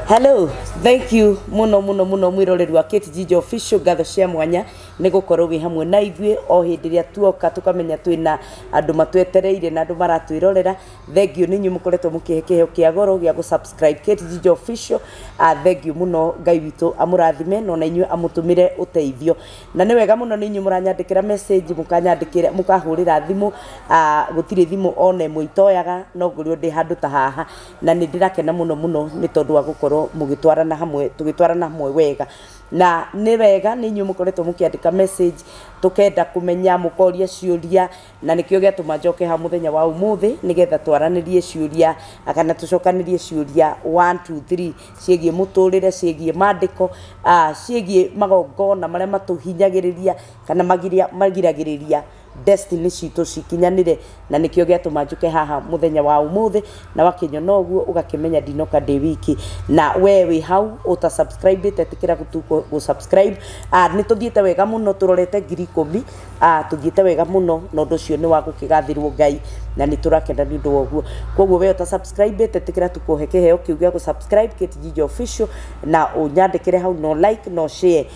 Hello, thank you muno mwiroreri wa KTG official gatho cia mwanya ni gukorwo wi hamwe na ithue o hindi ria tuoka tukamenya twina andu matwetereire na andu maratwirorera. Thank you ninyu mukoretwo mukihekeheo kia goro gia subscribe KTG official. Thank you muno Ngai witu amurathime no na inyu amutumire uteithio na ni wega muno ninyu muranyandikira message mukanyandikira mukahurira thimu. Gutire thimu one muitoyaga no ngurio ndi handu ta haha na ni ndirakena muno ni tondu wa gukorwo mugitwarana hamwe tugitwarana hamwe wega na ni wega ninyu mukoretwo mukiandika message tukenda kumenya mukoria ciuria na nikio giatuma njoke ha muthenya wa umuthi nigetha twaranirie ciuria akana tucokanirie ciuria 1 2 3 ciegie muturire ciegie mandiko ciegie magongona maria matuhinyagiriria kana magiragiriria destiny citu cikinyanire na nikio giatuma njuke haha muthenya wa umuthi na wakinyo noguo ugakimenya ndinoka ndi wiki na wewe hau uta subscribe tetikira gutuko subscribe. Ni tuthiete wega muno turorete 10,000 tuthiete wega muno no ndocio ni wa gukigathirwo Ngai na ni turakenda ni ndu oguo koguo we uta subscribe tetikira tukuhekeheo kiu gia subscribe KTG official na unyandikire hau no like no share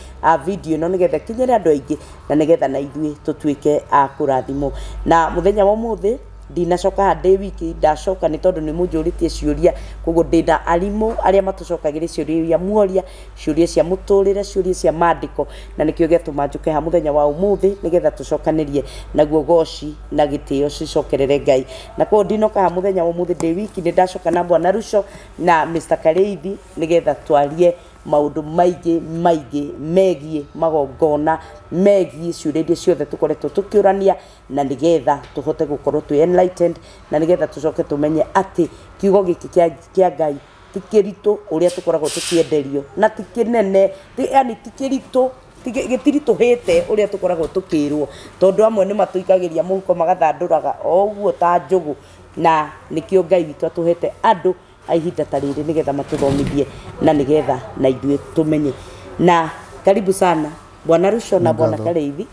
video no nigetha kinyere andu aingi na nigetha na ithue tutuike kurathimo na muthenya wa muthi ndinacoka ndi wiki ndacoka ni tondu ni munjuritie ciuria koguo ndina arimu aria matucokagira ciuria muoria ciuria cia muturire ciuria cia mandiko na nikio giatuma njuke ha muthenya wa umuthi nigetha tucokanirie naguo goci na gitio cicokerere Ngai na koguo ndinoka ha muthenya wa umuthi ndi wiki ni ndacoka na Bwana Rusho na Mr. Kareithi nigetha twarie maundu maigi megie magongona megie ciuria ciothe tukoretwo tukiurania na nigetha tuhote gukorwo tu enlightened na nigetha tucoke tumenye ati kiugo giki kia Ngai tikirito uria tukoragwo tukienderio na tikinene yani tikirito gitirituhite uria tukoragwo tukirwo tondu amwe ni matuikagiria muhuko magathanduraga oguo ta njugu na nikio Ngai witu atuhete andu aihinda tariri nigetha matuthomithie na nigetha na ithue tumenye na karibu sana Bwana Rusho na Bwana Kareithi.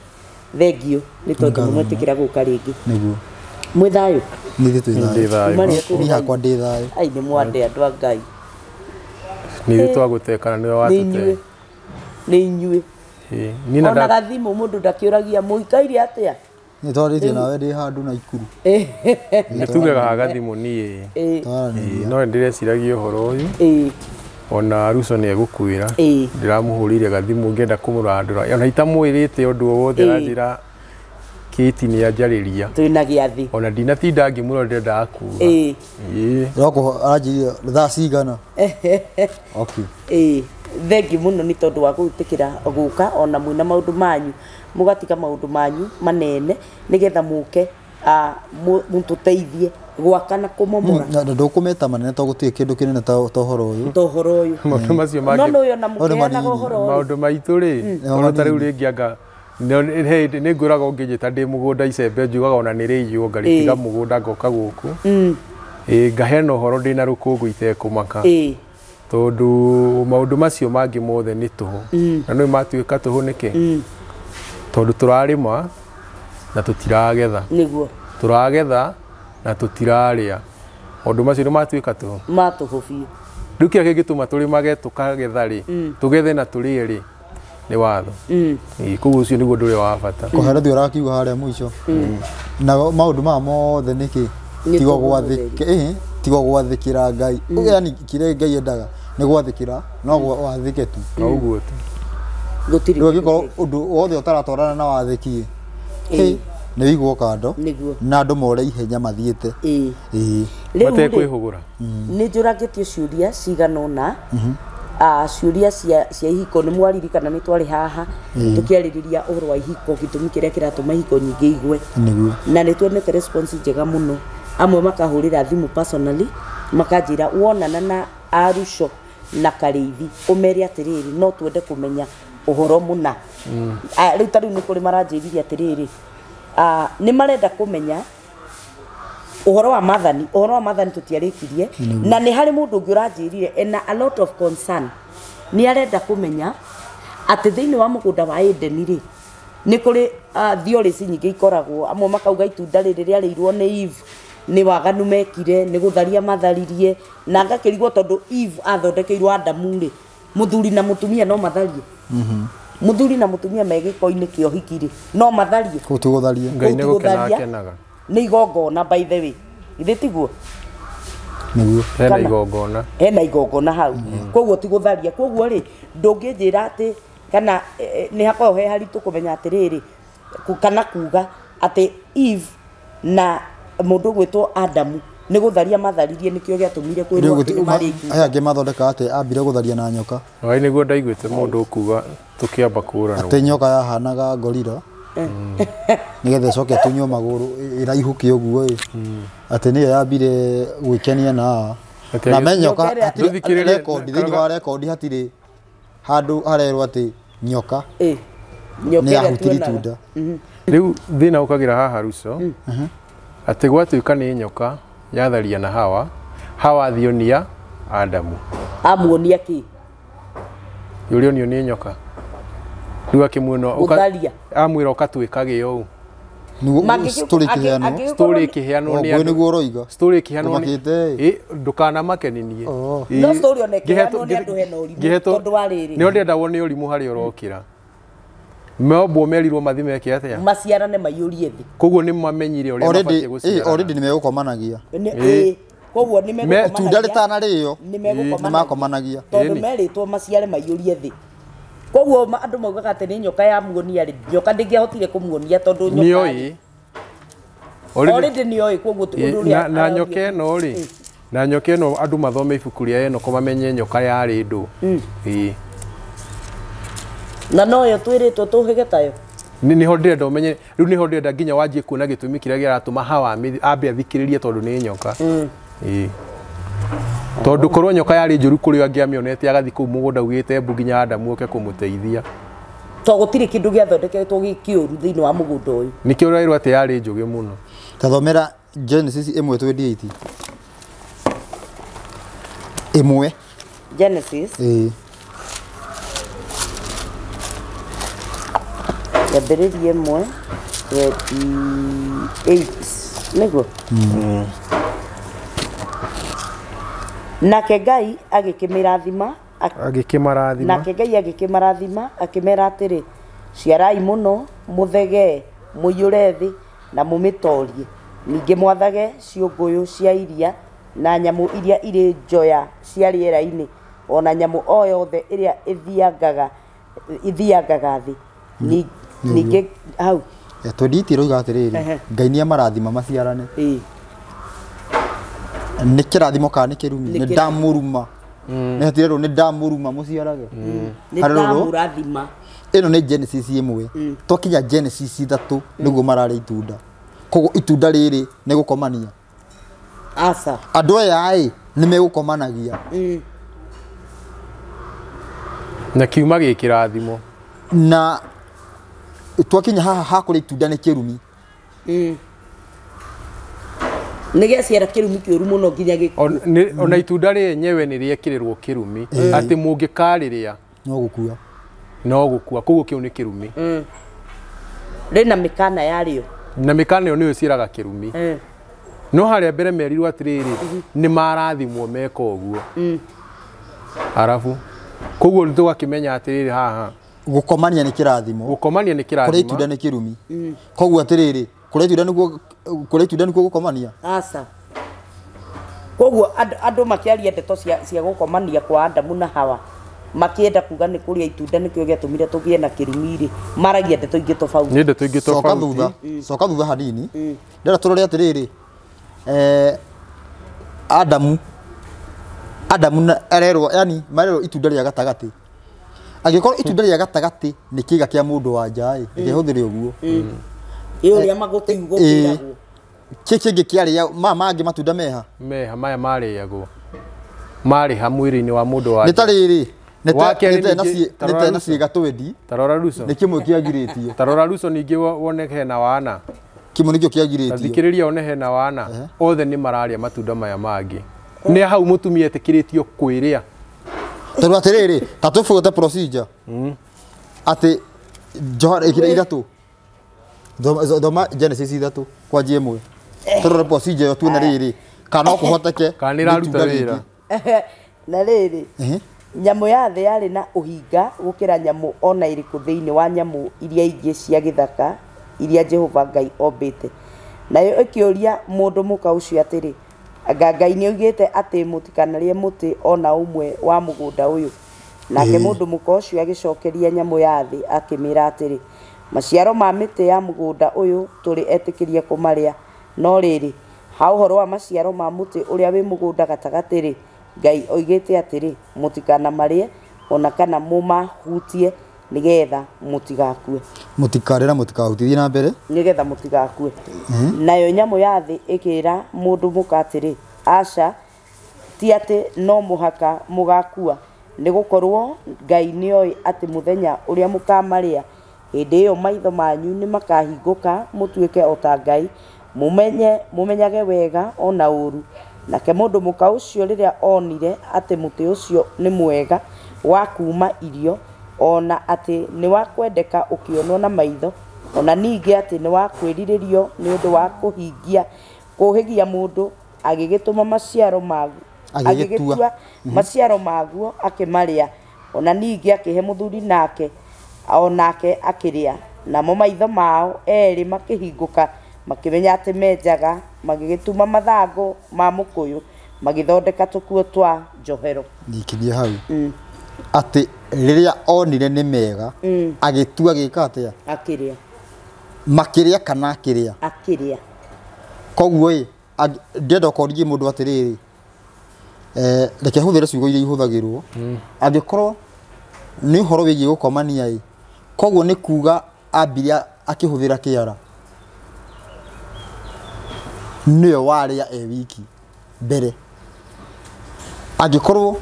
Thank you ni tondu mwetikira guka ringi niguo mwithayo ni twithayo ni hakwa ndi thayo ai ni mwande andu a Ngai ni twagutekana ni watute ni inyue nina ona gathimu mundu ndakiuragia muikaire atia ni twarite nawe ndi handu na ikuru ni tugaga hagathimu ni no ndireciragia uhoro uyu ona Rusho ni egukwira ndiramuhurire gathimu ngenda kumurandura ona itamwirite undu wothe ranjira kiti ni anjariria twina giathi ona ndinatinda ngimurorire ndakuga roko aranjiria thaa cigana okay thank you muno ni tondu wa gutikira guka ona mwina maundu manyu mugatika maundu manyu manene nigetha muke mututeithie gwakana kumomora na ndukumeta manene to gutie kindu kinene ta uhoro uyu maundu macio mangi no yo na mukeana uhoro maundu maitu ri ona ta riu ringi anga ni nguraga ngijita ndi mugunda icembe njugaga ona ni riyo ngaritiga mugunda ngoka guku ngahena uhoro ndina rukungu itekumaka tondu maundu macio mangi mothe ni tuhu na no matuika tuhu niki tondu turarima na tutiragetha niguo turagetha na tutiraria maundu macio ni matuika tuhu matuhufio riu kia gituma turimage tukagetha ri tugethe na turie ri ni watho koguo ucio niguo nduri wa bata kuhera thi urakiuga haria mwico na maundu ma mothe niki tigo gwathikira Ngai yani kire Ngai endaga ni gwathikira no wathike tu uguo tu gutiri giko undu wothe utaratwarana na wathikie ni wiguo kando na andu more ihenya mathiete mate kwihugura ni njuragitio ciuria ciganona ciuria cia ihiko ni mwaririkana ni twari haha tukiaririria uhoro wa ihiko gitumi kiria kiratuma ihiko nyingi igwe na ni tuonete response njega muno amwe makahurira thimu personally makanjira wonana na Rusho na Kareithi umeri atiriri no twende kumenya uhoro muna riu tariu ni kuri maranjiriria atiriri ni marenda kumenya uhoro wa mathani tutiarikirie na ni hari mundu ungi uranjirire ena a lot of concern ni arenda kumenya ati thiini wa mugunda wa Edeni ri ni kuri theories nyingi ikoragwo amwe makauga itunda riri riarirwo ni Eve nĩ waganu mekire nĩ gũtharia matharirie na ngakĩrigwo tondũ Eve athondekeirwo Adamu rĩ mũthuri na mũtumia no matharie mũthuri na mũtumia me gĩko-inĩ kĩa ũhiki rĩ no matharie gũtharia Ngai nĩ gũkena akenaga nĩ igongona by the way ithe tiguo nĩguo hena igongona hau koguo ti gũtharia koguo rĩ ndũngĩnjĩra atĩ kana nĩ hakoragwo he haritũ kũmenya atĩrĩrĩ kana kuga atĩ Eve na mũndũ gwĩtwo Adamu nĩ gũtharia matharirie nĩkĩo gĩatũmire kwĩrwo atĩ marĩki aya angĩ mathondeka atĩ ambire gũtharia na nyoka wai nĩguo ndaiguĩte mũndũ kuga tũkĩamba kũrana atĩ nyoka yahanaga gorilla nĩgetha ĩcoke tunywo magũrũ ĩraihũke ũguo atĩ nĩyo yambire gwĩkenia na menyoka thĩinĩ wa rekondi hatirĩ handũ harerwo atĩ nyoka nĩ yahutirie itunda rĩu thĩna ũkagĩra haha Russo atĩ gwatuĩka nĩ nyoka yatharia na Hawa thionia Adamu amuonia kĩ yũrĩa onio nĩ nyoka rĩu akĩmuona amwĩra ũkatwĩkage ũũ story kĩheanwo nĩ andũ nĩguo ũroiga story kĩheanwo nĩ ndũkanamakeninie no story onekĩheanwo nĩ andũ hena ũrimũ tondũ wa rĩrĩ nĩ ndenda wone ũrimũ harĩa ũrokĩra meombwo merirwo mathi meke atĩa maciarane maiyũrie thĩ koguo nĩ mamenyire ũrĩa mabatiĩ gũciarana already nĩ megũkomanagia koguo nĩ megũkomanagia tunda rĩtanarĩo nĩ makomanagia tondũ merĩtwo maciare maiyũrie thĩ koguo andũ maugaga atĩ nĩ nyoka yamuonia rĩ nyoka ndĩngĩahotire kũmuonia tondũ nyoka already nĩoĩ koguo na nyoka ĩno rĩ na nyoka ĩno andũ mathome ibuku rĩa Enoko mamenye nyoka yarĩ ndũ na noyo twĩrĩtwo tũhĩge tayo niho ndĩrenda ũmenye rĩu niho ndĩrenda nginya wanjie kuona gĩtũmi kĩrĩa gĩratũma Hawa ambe athikĩrĩrie tondũ nĩ nyoka tondũ korwo nyoka yarĩ njũru kũrĩ angĩamĩonete agathiĩ kũu mũgũnda ugĩte mbu nginya Adamu oke kũmũteithia to gũtirĩ kĩndũ gĩathondeketwo gĩkĩũru thĩinĩ wa mũgũnda ũyũ nĩkĩo ũrairwo atĩ yarĩ njũgĩ mũno tathomera Genesis 1:28 ĩmwe Genesis yambĩrĩrie 1:28 nĩguo nake Ngai agĩkĩmĩrathima nake Ngai agĩkĩmarathima akĩmera atĩrĩ ciarai mũno mũthege mũiyũre thĩ na mũmĩtorie ningĩ mwathage ciũngũyũ cia iria na nyamũ iria irĩ njoya cia rĩera-inĩ ona nyamũ o yothe ĩrĩa ithiangaga thĩ ningĩ hau twenditi roiga atĩrĩrĩ Ngai nĩ amarathima maciarane nĩ kĩrathimo kana nĩ kĩrumi nĩ ndamũruma nĩ hatirerwo nĩ ndamũruma mũciarage nĩ ndamũrathima ĩno nĩ Genesis 1 twakinya Genesis 3 nĩguo mararĩ itunda koguo itunda rĩrĩ nĩ gũkomania aca andũ aya nĩ megũkomanagia na kiuma gĩkĩrathimo na twakinya haha hakũrĩ itunda nĩ kĩrumi nĩ gĩaciara kĩrumi kĩũru mũno nginya gĩkuũ ona itunda rĩenyewe nĩ rĩekĩrĩrwo kĩrumi atĩ mũngĩkarĩrĩa no gũkua koguo kĩu nĩ kĩrumi rĩna mĩkana yarĩo na mĩkana ĩyo nĩyo ĩciaraga kĩrumi no harĩa mbere merirwo atĩrĩrĩ nĩ marathimwo meka ũguo arabu koguo tũgakĩmenya atĩrĩrĩ haha gũkomania nĩ kĩrathimo kũrĩa itunda nĩ kĩrumi koguo atĩrĩrĩ kũrĩa itunda nĩkuo gũkomania aca koguo andũ makĩaria ndeto cia gũkomania kwa Adamu na Hawa makĩenda kuga nĩ kũrĩa itunda nĩkĩo gĩatũmire tũgĩe na kĩrumi-rĩ maragia ndeto ingĩ tofauti nĩ ndeto ingĩ tofauti coka thutha hanini ndĩrenda tũrore atĩrĩrĩ Adamu arerwo yani marerwo itunda rĩa gatagatĩ angĩkorwo itunda rĩa gatagatĩ nĩ kĩga kĩa mũndũ wa nja ĩkĩhũthĩre ũguo ũrĩa magũtigwo kĩragwo kĩngĩ kĩarĩa mangĩ matunda meha maya marĩagwo marĩ ha mwĩrĩ-inĩ wa mũndũ wa nĩ ta rĩrĩ nĩte na ciĩga twendi tarora Russo nĩ kĩmwe kĩagirĩtio tarora Russo ningĩ wone hena wana kĩmwe nĩkĩo kĩagirĩtio thikĩrĩria one hena wana othe nĩ mararĩa matunda maya mangĩ nĩ hau mũtumia etĩkĩrĩtio kwĩrĩa tondũ atĩrĩrĩ ta tũbuate procedure atĩ Johana ĩkĩra ithatũ thoma Genesis 3 kwanjia 1 Tũrore procedure yo tuone rĩrĩ kana no kũhoteke kana iraruta wĩra na rĩrĩ nyamũ ya thĩ yarĩ na ũhinga gũkĩra nyamũ ona ĩrĩkũ thĩinĩ wa nyamũ iria ingĩ cia gĩthaka iria Jehova Ngai ombĩte. Nayo ĩkĩũria mũndũ mũka ũcio atĩrĩ, Ngai nĩoigĩte atĩ mũtikanarĩe mũtĩ ona ũmwe wa mũgũnda ũyũ. Nake mũndũ mũka ũcio agĩcokeria nyamũ ya thĩ akĩmĩra atĩrĩ, maciaro ma mĩtĩ ya mũgũnda ũyũ tũrĩ etĩkĩrie kũmarĩa, no rĩrĩ ha ũhoro wa maciaro ma mũtĩ ũrĩa wĩ mũgũnda gatagatĩ rĩ, Ngai oigĩte atĩrĩ, mũtikanamarĩe ona kana mũmahutie nĩgetha mũtigakue. Mũtikarĩra mũtikahutithie na mbere nĩgetha mũtigakue. Nayo nyamũ ya thĩ ĩkĩra mũndũ mũka atĩrĩ, aca ti atĩ no mũhaka mũgakua, nĩgũkorwo Ngai nĩoĩ atĩ mũthenya ũrĩa mũkamarĩa hĩndĩ ĩyo maitho manyu nĩ makahingũka mũtuĩke o ta Ngai, mũmenyage wega ona ũru. Nake mũndũ mũka ũcio rĩrĩa onire atĩ mũtĩ ũcio nĩ mwega wa kuuma irio, ona atĩ nĩ wa kwendeka ũkĩonwo na maitho, ona ningĩ atĩ nĩ wa kwĩrirĩrio nĩ ũndũ wa kũhĩgia mũndũ, agĩgĩtũma maciaro maguo agĩgĩtua maciaro maguo akĩmarĩa, ona ningĩ akĩhe mũthuri nake onake akĩrĩa. Namo maitho mao erĩ makĩhingũka makĩmenya atĩ menjaga, magĩgĩtuma mathangũ ma mũkũyũ, magĩthondeka tũkuo twa njohero. Nĩkinyie hau atĩ rĩrĩa onire nĩ mega agĩtua gĩka atĩa, akĩrĩa. Makĩrĩa kana akĩrĩa? Akĩrĩa. Koguo ndĩenda ũkorie mũndũ atĩrĩrĩ, reke hũthĩre ciugo iria ihũthagĩrwo, angĩkorwo nĩ ũhoro wĩgiĩ gũkomania koguo nĩ kuga ambire akĩhũthĩra kĩara, nĩyo warĩa wiki mbere. Angĩkorwo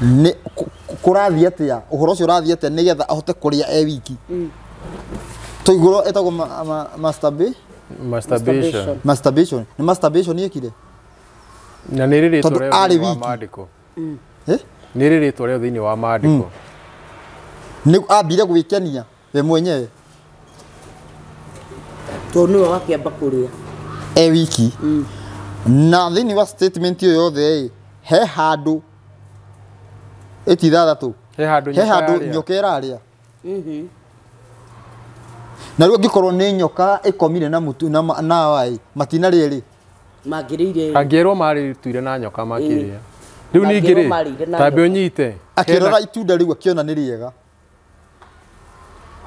nĩ kũrathiĩ atĩa, ũhoro ũcio ũrathiĩ atĩa nĩgetha ahote kũrĩa wiki. Tũigũrwo etagwo masturbation. Nĩ masturbation yekire na nĩ rĩrĩtwo rĩo thĩinĩ wa maandĩko. Nĩ rĩrĩtwo rĩo thĩinĩ wa maandĩko. Nĩ ambire gwĩkenia we mwenyewe tondũ nĩwe wakĩamba kũrĩa wiki. Na thĩinĩ wa statement ĩyo yothe he handũ ĩtithathatũ, he handũ nyoka ĩrarĩa. Na rĩu angĩkorwo nĩ nyoka ĩkomire na mũtu na wai matina rĩrĩ mangĩrĩire, angĩerwo marĩtuire na nyoka makĩrĩa. Rĩu ningĩ rĩ tambe ũnyite akĩrora itunda rĩu akĩona nĩ rĩega.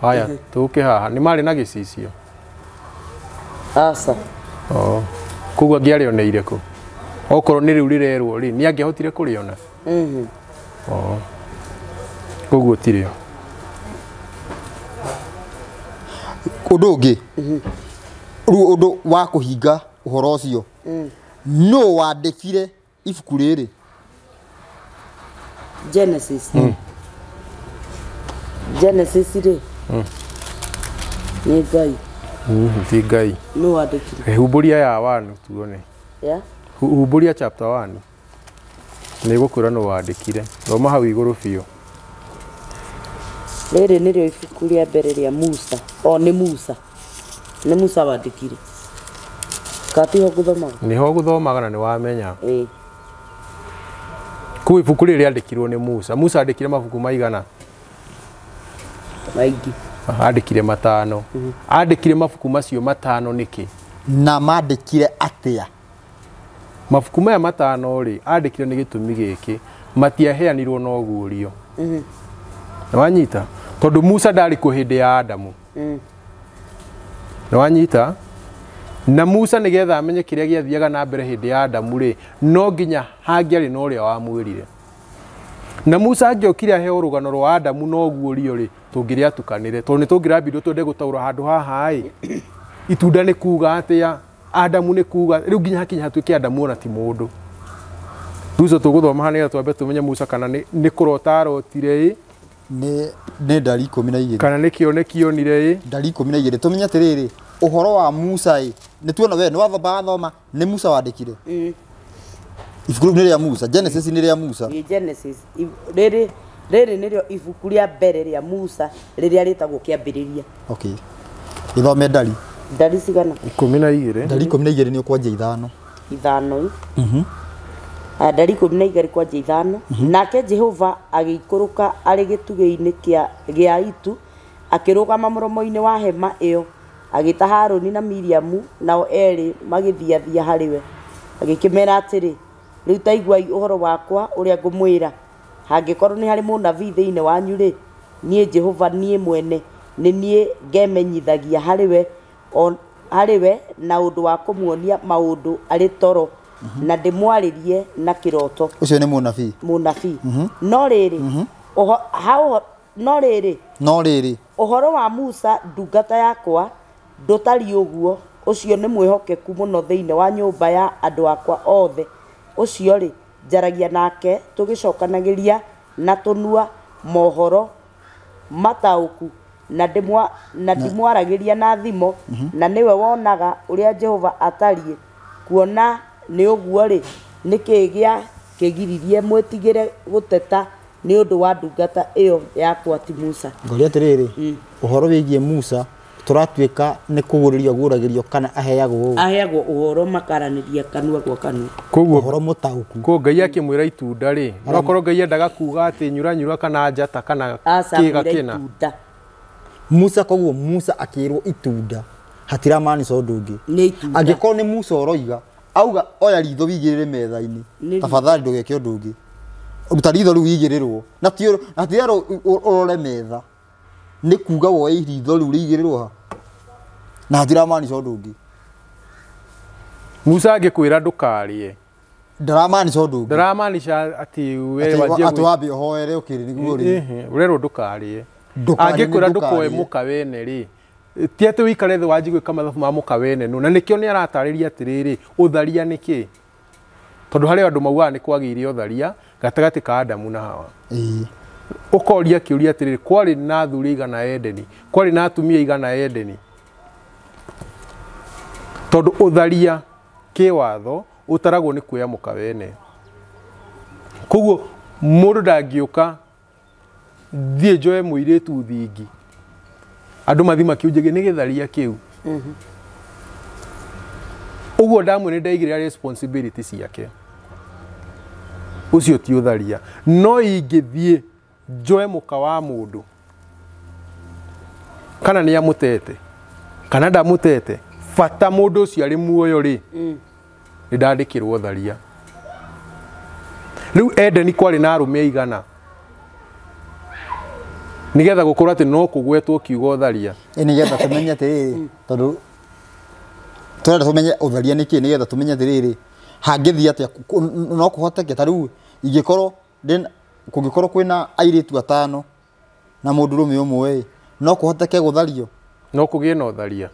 Haya tũke haha nĩ marĩ na gĩcicio aca. Koguo angĩarĩoneire kũ? Okorwo nĩ rĩu rĩrerwo rĩ nĩ angĩahotire kũrĩona? Koguo tirĩo. Ũndũ ũngĩ rĩu ũndũ wa kũhinga ũhoro ũcio, no wandĩkire ibuku rĩrĩ Genesis? Genesis rĩ nĩ Ngai. Ti Ngai. No wandĩkire Humbũria ya 1 tuone. Humbũria chapter 1 nĩ gũkũra no wandĩkire. Thoma hau igũrũ biũ. Rĩrĩ nĩrĩo ibuku rĩa mbere rĩa Musa. Nĩ Musa. Nĩ Musa wandĩkire. Katiho gũthomaga. Nĩho gũthomaga na nĩ wamenya. Kũu ibuku rĩrĩ rĩandĩkirwo nĩ Musa. Musa andĩkire mabuku maigana? Maingĩ. Andĩkire 5. Andĩkire mabuku macio 5 nĩkĩ? Na mandĩkire atĩa? Mabuku maya 5 rĩ andĩkire nĩ gĩtũmi gĩkĩ, matiaheanirwo na ũguũrio. Nĩ wanyita? Tondũ Musa ndarĩ kuo hĩndĩ ya Adamu. Nĩ wanyita? Na Musa nĩgetha amenye kĩrĩa gĩathiaga na mbere hĩndĩ ya Adamu rĩ, no nginya hangĩarĩ na ũrĩa wamwĩrire. Na Musa angĩokire ahe ũrũgano rwa Adamu na ũguũrio rĩ, tũngĩrĩa tukanĩre. Tondũ nĩ tũngĩrambirwo twende gũtaũra handũ haha itunda nĩ kuuga atĩa, Adamu nĩ kuuga, rĩu nginya hakinya hatuĩke Adamu ona ti mũndũ. Rĩu tũgũthoma nĩgetha twambe tũmenye Musa kana nĩ kũrota arotire nĩ ndari 12 kana nĩ kĩonekio onire ndari 12. Tũmenye atĩrĩrĩ ũhoro wa Musa nĩ tuona we nĩ wathoma nĩ Musa wandĩkire. Ibuku nĩ rĩa Musa. Genesis nĩ rĩa Musa. Genesis rĩrĩ nĩrĩo ibuku rĩa mbere rĩa Musa rĩrĩa rĩtagwo kĩambĩrĩria. Okay. Gĩthome ndari. ndari cigana 12 ndari 12 nĩ ũkwanjia ithano ndari 12 kwanja ithano nake Jehova agĩikũrũka arĩ gĩtugĩ-inĩ gĩa itu akĩrũgama mũromo-inĩ wa hema ĩyo agĩta Harũni na Miriamu nao erĩ magĩthiathia harĩwe agĩkĩmera atĩrĩ rĩu ta iguai ũhoro wakwa ũrĩa ngũmwĩra hangĩkorwo nĩ harĩ mũnabii thĩinĩ wanyu rĩ niĩ Jehova niĩ mwene nĩ niĩ ngemenyithagia harĩwe na ũndũ wa kũmuonia maũndũ arĩ toro na ndĩmwarĩrie na kĩroto ũcio nĩ mũnabii no rĩrĩ ũhoro wa Musa ndungata yakwa ndũtari ũguo ũcio nĩ mwĩhokeku mũno thĩinĩ wa nyũmba ya andũ akwa othe ũcio rĩ njaragia nake tũgĩcokanagĩria na tũnua mohoro mataũku na ndĩmwaragĩria na thimo na nĩwe wonaga ũrĩa Jehova atariĩ kuona nĩ ũguo rĩ nĩkĩ gĩa kĩgiririe mwĩtigĩre gũteta nĩ ũndũ wa ndungata ĩyo yakwa ti Musa ngoria atĩrĩrĩ ũhoro wĩgiĩ Musa tũratuĩka nĩ kũgũrĩrio kana aheagwo ũhoro makaranĩria kanua gwa kanua koguo ũhoro mũtaũku ko Ngai akĩmwĩra itunda rĩ nokorwo Ngai endaga kuga atĩ nyura kana njata kana kĩga kĩna Musa koguo Musa akĩrwo itunda hatiramaanica ũndũ ũngĩ angĩkorwo nĩ Musa ũroiga auga oya ritho wigĩrĩre metha-inĩ tafadhali ndũgeke ũndũ ũngĩ ruta ritho rĩu wigĩrĩrwo na tiaro ũrore metha nĩ kuga woe ritho rĩu rĩigĩrĩrwo ha na hatiramaanica ũndũ ũngĩ Musa angĩkwĩra ndũkarĩe ndaramaanica ũndũ ũngĩ ndaramaanica atĩ we wanjie atĩ wambe ũhoere ũkĩrĩ nĩguo rĩ ũrerwo ndũkarĩe angĩkwĩra ndũkoe mũka wene rĩ ti atĩ wĩikare thĩ wanjie gwĩka mathabu ma mũka wene no na nĩkĩo nĩ aratarĩria atĩrĩrĩ ũtharia nĩkĩ tondũ harĩ andũ maugaga nĩ kwagĩire ũtharia gatagatĩ ka Adamu na Hawa ũkoria kĩũria atĩrĩrĩ kwarĩ na athuri igana Edeni kwarĩ na atumia igana Edeni tondũ ũtharia kĩwatho ũtaragwo nĩ kuoya mũka wene koguo mũndũ ndangĩũka thiĩ njoe mũirĩtu thingi andũ mathi makiunjĩge nĩ gĩtharia kĩu ũguo ndamwe nĩ ndaigĩrĩra responsibility ciake ucio ti ũtharia no ingĩthiĩ njoe mũka wa mũndũ kana nĩ amũtete kana ndamũtete bata mũndũ ũcio arĩ muoyo rĩ nĩ ndandĩkĩrwo ũtharia rĩu Edeni kwarĩ na arũme igana nigetha gũkorwo atĩ no kũgwetwo kiugo ũtharia nigetha tũmenye atĩrĩrĩ tondũ tũrenda tũmenye ũtharia nĩkĩ nigetha tũmenye atĩrĩrĩ hangĩthiĩ atĩa no kũhoteke ta rĩu ingĩkorwo kũngĩkorwo kwĩna airĩtu atano na mũndũrũme ũmwe no kũhoteke gũthario no kũgĩe na ũtharia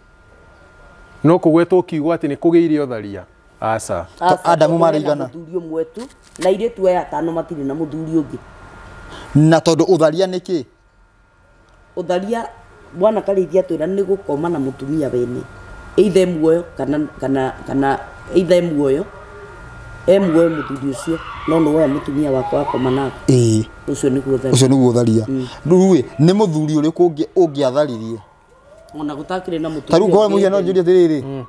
no kũgwetwo kiugo atĩ nĩ kũgĩire ũtharia aca Adamu marĩigana mũthuri ũmwe tu na airĩtu aya atano matirĩ na mũthuri ũngĩ na tondũ ũtharia nĩkĩ ũtharia bwana Karĩithia twĩra nĩ gũkoma na mũtumia wene either muoyo kana either muoyo muoyo mũthuri ũcio no nĩ woya mũtumia wakwa akoma nake ũcio nĩguo ũtharia rĩu nĩ mũthuri ũrĩkũ ũngĩatharirie ona gũtakĩrĩ na mũtumia tarĩu kwa mũhiano no njũrie atĩrĩrĩ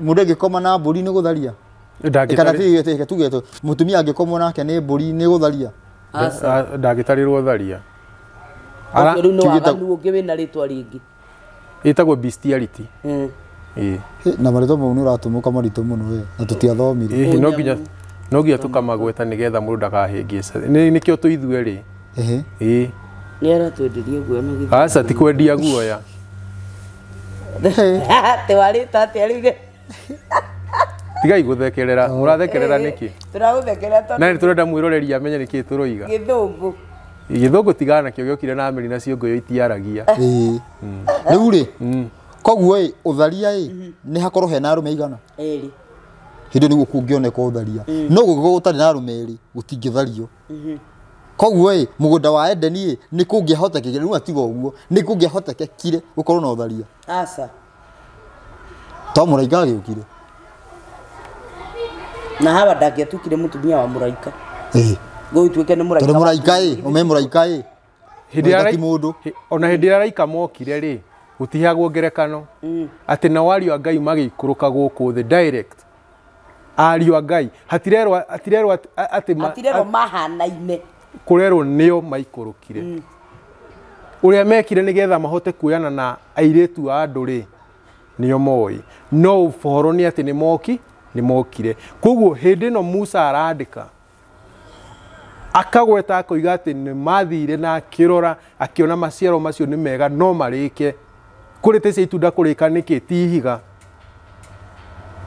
mũndũ angĩkoma na mbũri nĩ gũtharia kana tuge mũtumia angĩkomwo nake nĩ mbũri nĩ gũtharia ndagĩtarĩrwo ũtharia rĩu nĩ waganu ũngĩ wĩna rĩtwa rĩngĩ ĩtagwo bestiality na marĩtwa mau nĩ ũratũmũka maritũ mũno na tũtiathomire no nginya tũkamagweta nĩgetha mũndũ ndakahĩngĩce nĩkĩo tũithue rĩ nĩ aratwenderia guoya aca ti kwendia guoya tĩwarĩta atĩa rĩu tigai gũthekerera mũrathekerera nĩkĩ tũragũthekerera na nĩ tũrenda mwĩroreria amenye nĩkĩ tũroiga gĩthũngũ tigana nakĩo gĩokire na mĩri na ciongo itiaragia rĩu rĩ koguo ũtharia nĩ hakorwo hena arũme igana erĩ hĩndĩ nĩguo kũngĩoneka ũtharia no gũgĩkorwo gũtarĩ na arũme erĩ gũtingĩthario koguo mũgũnda wa Edeni nĩ kũngĩahotekekire rĩu atiga ũguo nĩ kũngĩahotekekire gũkorwo na ũtharia aca to mũraika agĩũkire na Hawa ndangĩatukire mũtumia wa mũraika gũgĩtuĩke nĩ mũraika tondũ mũraika ũme mũraika ona hĩndĩ ĩrĩa araika mokire rĩ gutihagwo ngerekano ati na wario Ngai magikuruka guku the direct ario Ngai hatirero ati mahanaine kurero nio maikurukire uria mekire nigetha mahote kuyana na airetu a nduri nio moi no ũhoro ni ati ni mokire koguo hindi no Musa arandika akagweta akoiga ati ni mathire na kirora akiona maciaro macio ni mega no marike kuri tese itunda kurika niki tihiga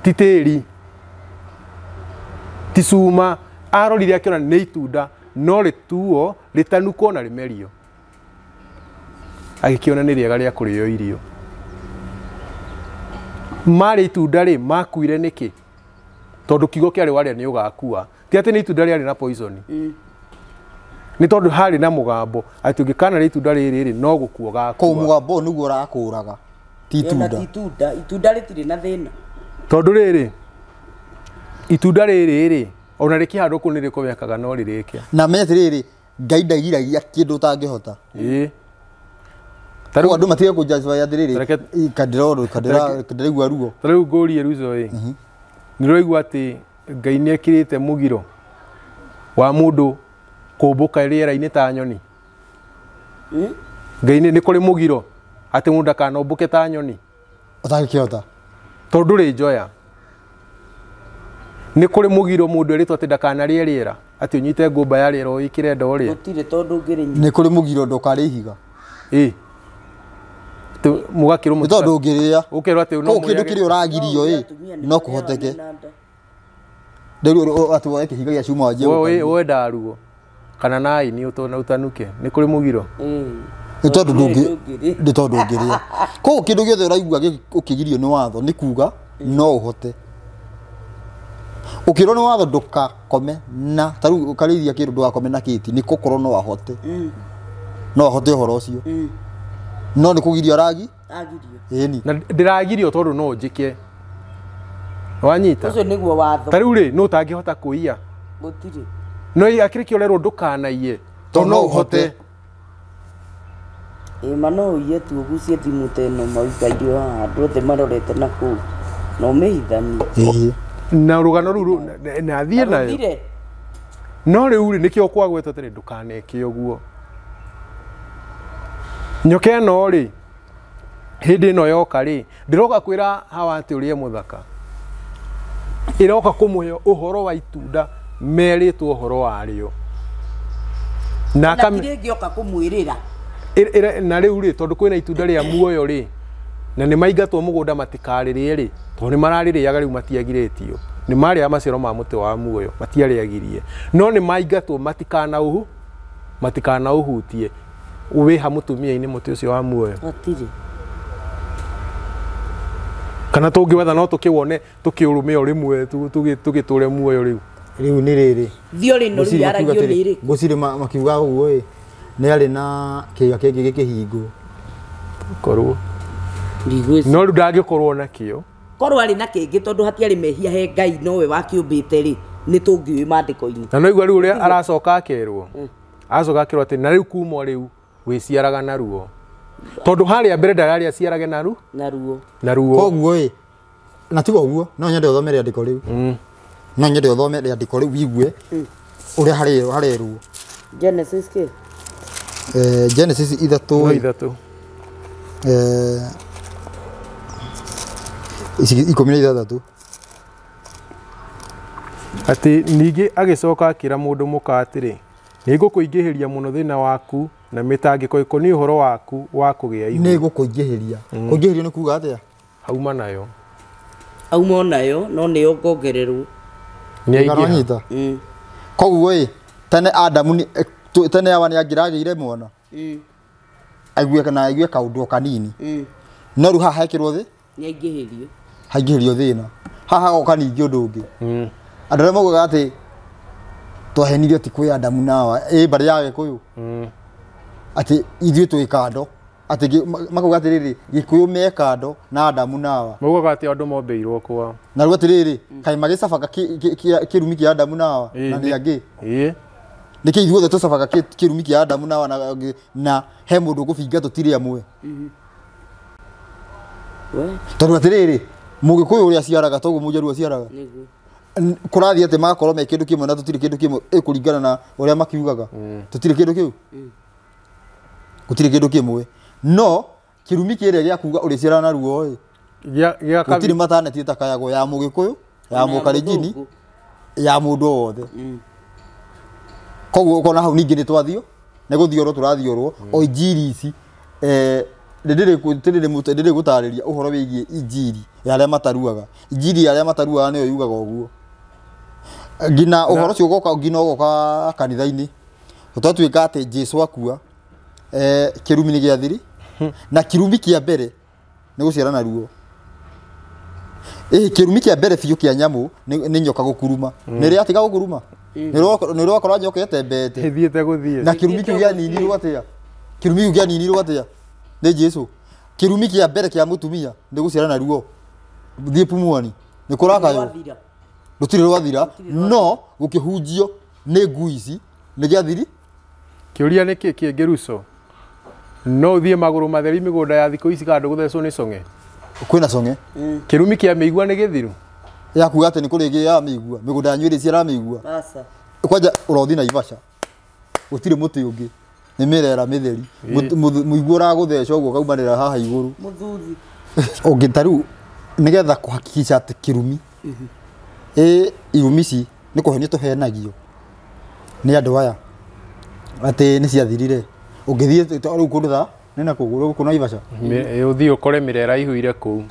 titeri tisuma arorire akiona ni itunda no rituo ritanuko na rimerio agikiona ni riega ria kurio irio mari itunda ri makuire niki tondu kigo kiari waria ni ugakua ti ati ni itunda riari na poison ni tondu hari na mugambo ati ungikana ri itunda riri no gukua gakua ko mugambo niguo urakuraga ti itunda ritiri na thina tondu riri itunda riri ona rikihando ku niriko wekaga no ririke na mete riri Ngai ndagiragia kindu tangihota taru andu matige ku judge ya riri kadirigwa ruo taru ngori ruzo niroigwa ati Ngai ni ekirite mugiro wa mundu kumbuka riera-ini ta nyoni Ngai ni kuri mugiro ati mundu akanombuke ta nyoni utangikihota tondu ri njoya ni kuri mugiro mundu eritwo ati ndakanarie riera ati unyite ngumba ya riera ikire ndori gutire tondu ngirinya ni kuri mugiro ndokari higa mugakiro mutu tondu ngiria ukirwa ati no kindu kiri uragirio no kuhoteke nderu ati woe kihiga ya cuma waje we ndarugo kana nai ni utona utanuke ni kuri mugiro ni tondu ngiria ko kindu giothe uraigua ukigirio ni watho ni kuga no uhote ukiro ni watho ndukakome na taru ukarithia kindu ndukakome na kiti ni kokoro no ahote no ahote horo ucio no ni kugirio agirio eni na ndiragirio tondu no njike wanyita ucio niguo watho taru ri no tangihota kuia gutire no akiri kiorero ndukanaie tondu no uhote mano yetu ugucie timu teno maikairio andu othe marorete na ku no mehithani na rugano ruru na thie nayo no riu ri nikio kwagwetwo tiri ndukaneke uguo nyoke no ri hindi no yoka ri ndiroka kwira hawa ati urie muthaka iroka kumuhe uhoro wa itunda meritwo uhoro wario na kire gioka kumwirira na riu ri tondu kwina itunda ria muoyo ri na ni maingatwo mugunda matikarire ri tondu maraririaga riu matiagiritio ni maria maciaro ma muti wa muoyo matiariagirie no ni maingatwo matikana uhutie uwiha mutumia-ini muti ucio wa muoyo atiri kana tungiwetha no tukiwone tukiurume rimwe tugiture muoyo riu ni riri thio rino ri aragio riri gucire makiuga uguo ni ari na kiga kingi gikihingo korwo no ru ndangikorwo na kio korwo ari na kingi tondu hatiari mehia he Ngai nowe wakiumbite ri ni tungiwi mandiko-ini na no igwa riu ria aracoka akerwo acoka akirwo ati na riu kuma riu wiciaraga na ruo tondu haria mbere ndarari aciarage na ruo koguo na tigo uguo no nyende uthomere andiko riu no nyende uthomere andiko riu wigue uria hari ruo Genesis ke Genesis 3 16 ati ningi agicoka akira mundu muka atiri nigukuingihiria muno thina waku na mitangiko ikoni uhoro waku wa kugia ihu nigukuingihiria kuingihirio ni kuga atia hauma nayo no ni ongongererwo ni aingita koguo tene Adamu tene awa ni angirageire mwana aigue kaundu kanini no ru haha hekirwo thi ni aingihirio thina haha goka ningi undu ungi andu aria maugaga ati twahenirio ti kwi Adamu na Hawa bari ya Gikuyu ati ithuĩ twĩ kando ati makauga atiriri Gikuyu me kando na Adamu na Hawa maugaga ati andu mombeirwo kwa na rĩu atiriri kaĩ magicabaga kĩrumi kĩa Adamu na Hawa na nĩ angĩ nĩkĩ ithuothe tũcabaga kĩrumi kĩa Adamu na Hawa na he mũndũ ũgũbinga tũtirĩ amwe tondu atiriri mugikuyu uria ciaraga toguo mujaru aciaraga kurathie ati magakorwo me kindu kimwe na tutiri kindu kimwe ikuringana na uria makiugaga tutiri kindu kiu gutiri kindu kimwe no kirumi kiria gia kuga uri ciara na ruo gutiri mataneti takayago ya mugikuyu ya mukarijini ya mundu wothe koguo ukona hau ningi ni twathio ne guthiorwo turathiorwo o injiri ici ndire gutariria uhoro wigie injiri ya aria mataruaga injiri ya aria mataruaga niyo yugaga uguo ngina uhoro cio goka ngina goka kanitha-ini tutatuika ati Jesu akua kirumi ni giathiri na kirumi kia mbere ni guciarana ruo kirumi kia mbere biu kia nyamu ni nyoka gukuruma ni ri atiga gukuruma ni ro akora nyoka etembete thiete guthie na kirumi kiu gia nini rugatia kirumi kiu gia nini rugatia ni Jesu kirumi kia mbere kia mutumia ni guciarana ruo thie pumuani ni kurakayo rutire rwathira no gukihunjio ni ngui ici ni giathiri kiuria ni kingiruco no thie maguru matheri migunda ya thiko ici kandu guthecwo ni songe kwina songe kirumi kia meigua ni githiru ya kuga ati ni kurigi ya meigua migunda ya nywiri ciara meigua Asa kwanja urothi na Ivasha gutire muti ungi ni mirera mitheri muigua uraguthecwo uguo kaumanira haha iguru muthuthi ungitaru nigetha kuhakikisha ati kirumi irumici ni kuhenio tuhenagio ni andu aya ati ni ciathirire ungithie riu kundu tha ni na kuguru kuna Ivasha uthii ukore mirera ihuire kuu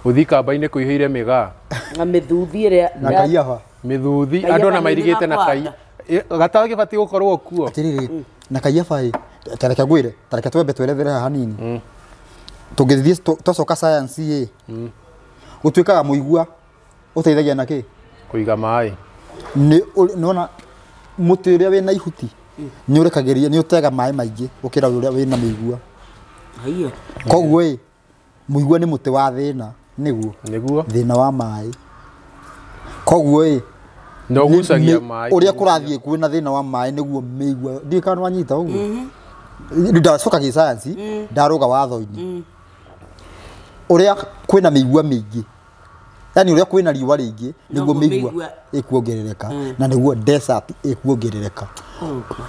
uthii kamba-ini kuihuire migaa na mithuthi iria na kaiaba mithuthi andu na mairigite na kai gataga gibati gukorwo kuo atiriri na kaiaba tareka gwire tareka twembe twerethere hanini tungithie tocoka science gutuikaga muigua uteithagia na ki kuiga mai ni nona muti uria wina ihuti ni urekagiria ni utega mai maingi ukira uria wina muigua haiyo koguo muigua ni muti wa thina niguo thina wa mai koguo no gucagia mai uria kurathie kwina thina wa mai niguo meigua ndikanu anyita uguo ndacoka gi science ndaruga watho-ini uria kwina meigua mingi yani uria kwina riua ringi niguo meigua ikuongerereka na niguo desert ikuongerereka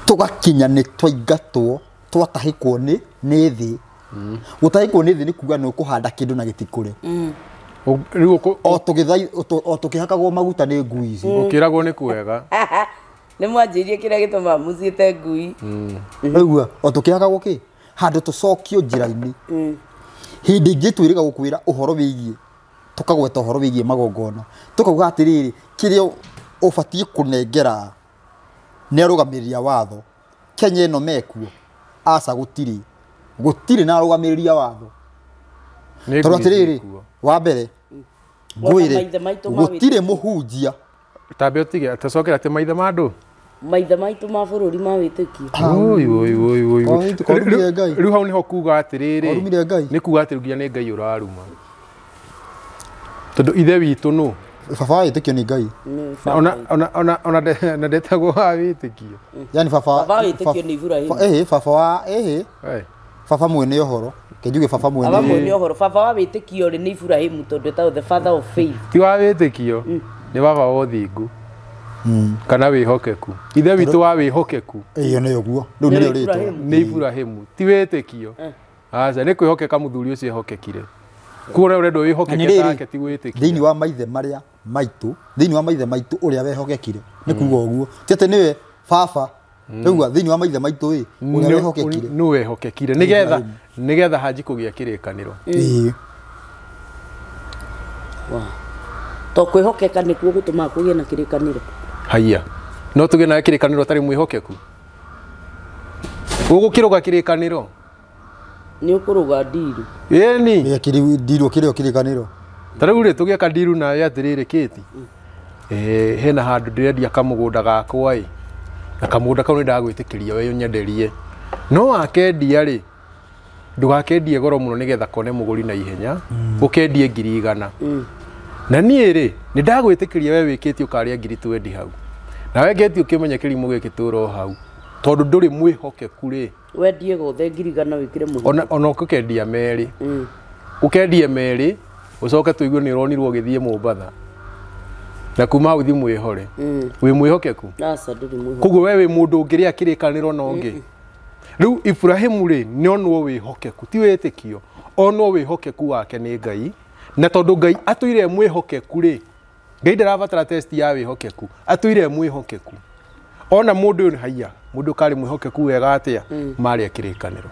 tugakinya ni twaingatwo twatahikwo ni thi gutahikwo ni thi ni kuga no kuhanda kindu na gitikure riu o tukihakagwo maguta ni ngui ici ukiragwo ni kuwega ni mwanjirie kiria gituma muciite ngui rigua o tukihakagwo ki handu tucokio njira-ini hindi ingi twiriga gukwira uhoro wigie tukagweta uhoro wigie magongona tukauga atiriri kiria ubatie kunengera ni arugamiria watho Kenya ino mekuo asa gutiri na arugamiria watho tondu atiriri wa mbere ngwire gutire muhunjia tambe utige atacokera ati maithe ma andu maithe maitu ma bururi ma witikio riu hau niho kuga atiriri orumire ngai ni kuga ati nginya ni ngai uraruma tondu ithe witu nu baba witikio ni ngai ona ndetagwo wa witikio yani baba witikio ni Ibrahim baba wa baba mwene uhoro kenjuge baba mwene uhoro baba wa witikio ri ni Ibrahim tondu ta the father of faith ti wa witikio ni baba wa uthingu kana wihokeku ithe witu wa wihokeku iyo ni uguo riu ni ritwa ni Ibrahim ti witikio aca ni kwihokeka muthuri ucio ehokekire kuona urendo wihokeke take ti witikio thiini wa maithe maria maitu thiini wa maithe maitu uria wehokekire ni kuga uguo ti ati niwe baba Rigua thiini wa maithe maitu uria wehokekire ni wehokekire nigetha haji kugia kirikaniro to kwihokeka ni kuo gutuma kugia na kirikaniro haiya no tuge na kirikaniro tari mwihokeku ugukiruga kirikaniro ni ukuruga ndiru yeni kiri ndiru kirio kirikaniro tariu ri tugia kandiru na yatiriri kiti hena handu ndirendia kamugunda gakwa na kamugunda kau ni ndagwitikiria we nyenderie no akendia ri ndugakendie goro muno nigetha kone muguri na ihenya ukendie 100,000 na niĩ rĩ nĩ ndagwĩtĩkĩria we wĩkĩte ũkaria 20 hau na we ngeti ũkĩmenya kĩrimũ gĩkĩ tũro hau tondũ ndũrĩ mwĩhokeku rĩ wendie gothe 100,000 wĩkĩre mũhuko ona ũkendia merĩ ukendie meri ucoke tuigue ni ronirwo githie Mombatha na kuma uthi mwihore wi mwihokeku asa nduri mwihokeku kuguo we wi mundu ungiria kirikaniro no ngi riu Ibrahimu ri ni onwo wihokeku ti witikio onwo wihokeku wake ni Ngai na tondu Ngai atuire mwihokeku ri Ngai ndarabatara test ya wihokeku atuire mwihokeku ona mundu uyu haiya mundu kari mwihokeku wega atia mari akirikaniro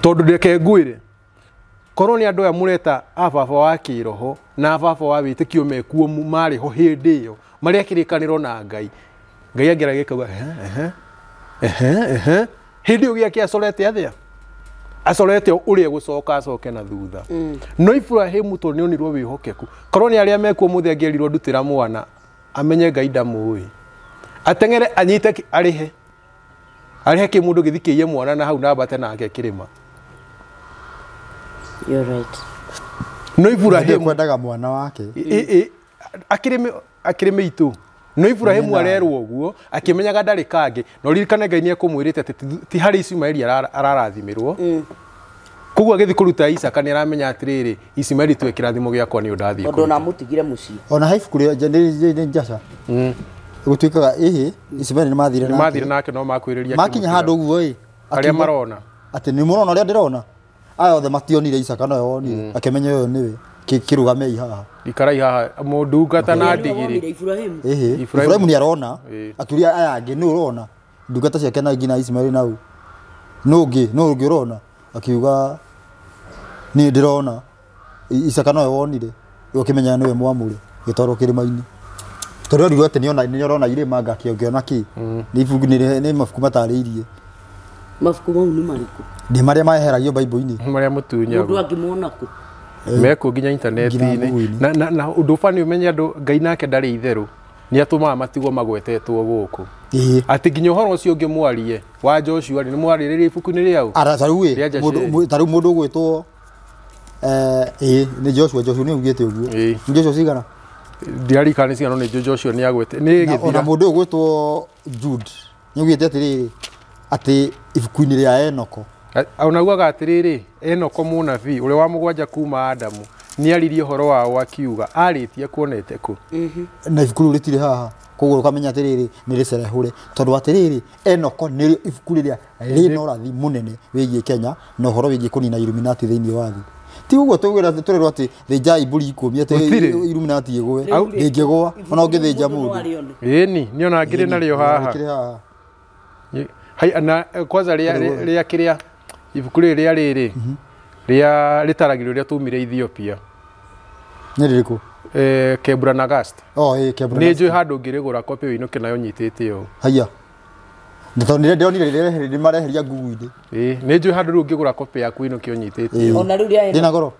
tondu ndeke ngwire korwo ni andu aya mureta ababa wa kiroho na ababa wa witikio mekuo mari ho hindi iyo mari akirikaniro na Ngai Ngai angera gikauga hindi ugia kia solete athia asolete uria gucoka acoke na thutha no Ibrahimu to ni onirwo wihokeku korwo ni aria mekuo muthe angerirwo ndutira mwana amenye Ngai ndamui atengere anyite arihe kimundu githikiie mwana na hau nambate nake kirima. You're right. No Ibrahimu kwendaga mwana wake akirime itu no Ibrahimu arerwo guo akimenyaga ndari kangi no ririkane Ngai ni akumwirite ati ti hari Ismaili ararathimirwo kuguo agithi kuruta Isaka ni aramenya atiriri Ismaili tu ekirathimo giakwa ni undathi ondo na mutigire muci ona haifu kuri njasa gutuikaga Ismaili ni mathire nake no makwiriria makinya handu guo aria marona ati ni murona uria ndirona aya othe mationire Isaka no yonire akimenya uyu niwe kirugame ihaha ikarai haha mundungata na ndigiri Ibrahimu ni arona akiuria aya angi ni urona ndungata ciake na ngina Ismaili nau no ngi urona akiuga ni ndirona Isaka no yonire ukimenya niwe mwamure gitoro kirima-ini tondu ndirwo ati ni orona irima ngakiongiona ki ni ibuku ni mafuku matariirie mafuku mau ni mariku ndi maria maheragio Bible-ini maria mutunya mundu angimona ku meko nginya internet-ini na undu fani umenya andu Ngai nake ndari itheru ni atumaga matigwo magwetetwo guku ati nginya uhoro ucio ngimwarie wa Joshua ni mwariririe ibuku-ini riau taru mundu gwitwo ni Joshua ni ugite uguo Joshua cigana ndiari kana cigana ni Joshua ni agwete ni githira ona mundu gwitwo Jude ni ugite atiriri ati ibuku-ini ria Enoko ona guaga atiriri Enoko munabii uri wa mugwanja kuma Adamu ni aririe horo wao akiuga aritie kuonete ku na ibuku ritire haha koguo ukamenya atiriri ni ricerehure tondu atiriri Enoko ni ibuku riria rino rathi munene wigie Kenya na horo wigie kunina Illuminati thiini wa thi ti uguo tugira turerwo ati thijai mburi ikumi ati Illuminati igwe ngigwa ona ngithija mundu ni ona ngire nario haha hai ana kwanza ria kiria ibuku riria riri ria ritaragirio ria tumire Ethiopia ni ririku Kebra na Gast Kebra ni njui handu ngirigura kopi wino kinayo nyitite yo haya ndonire ndionire mareheria ngugu-ini ni njui handu ru ngigura kopi yaku wino kio nyitite yo ona ru ria ndina goro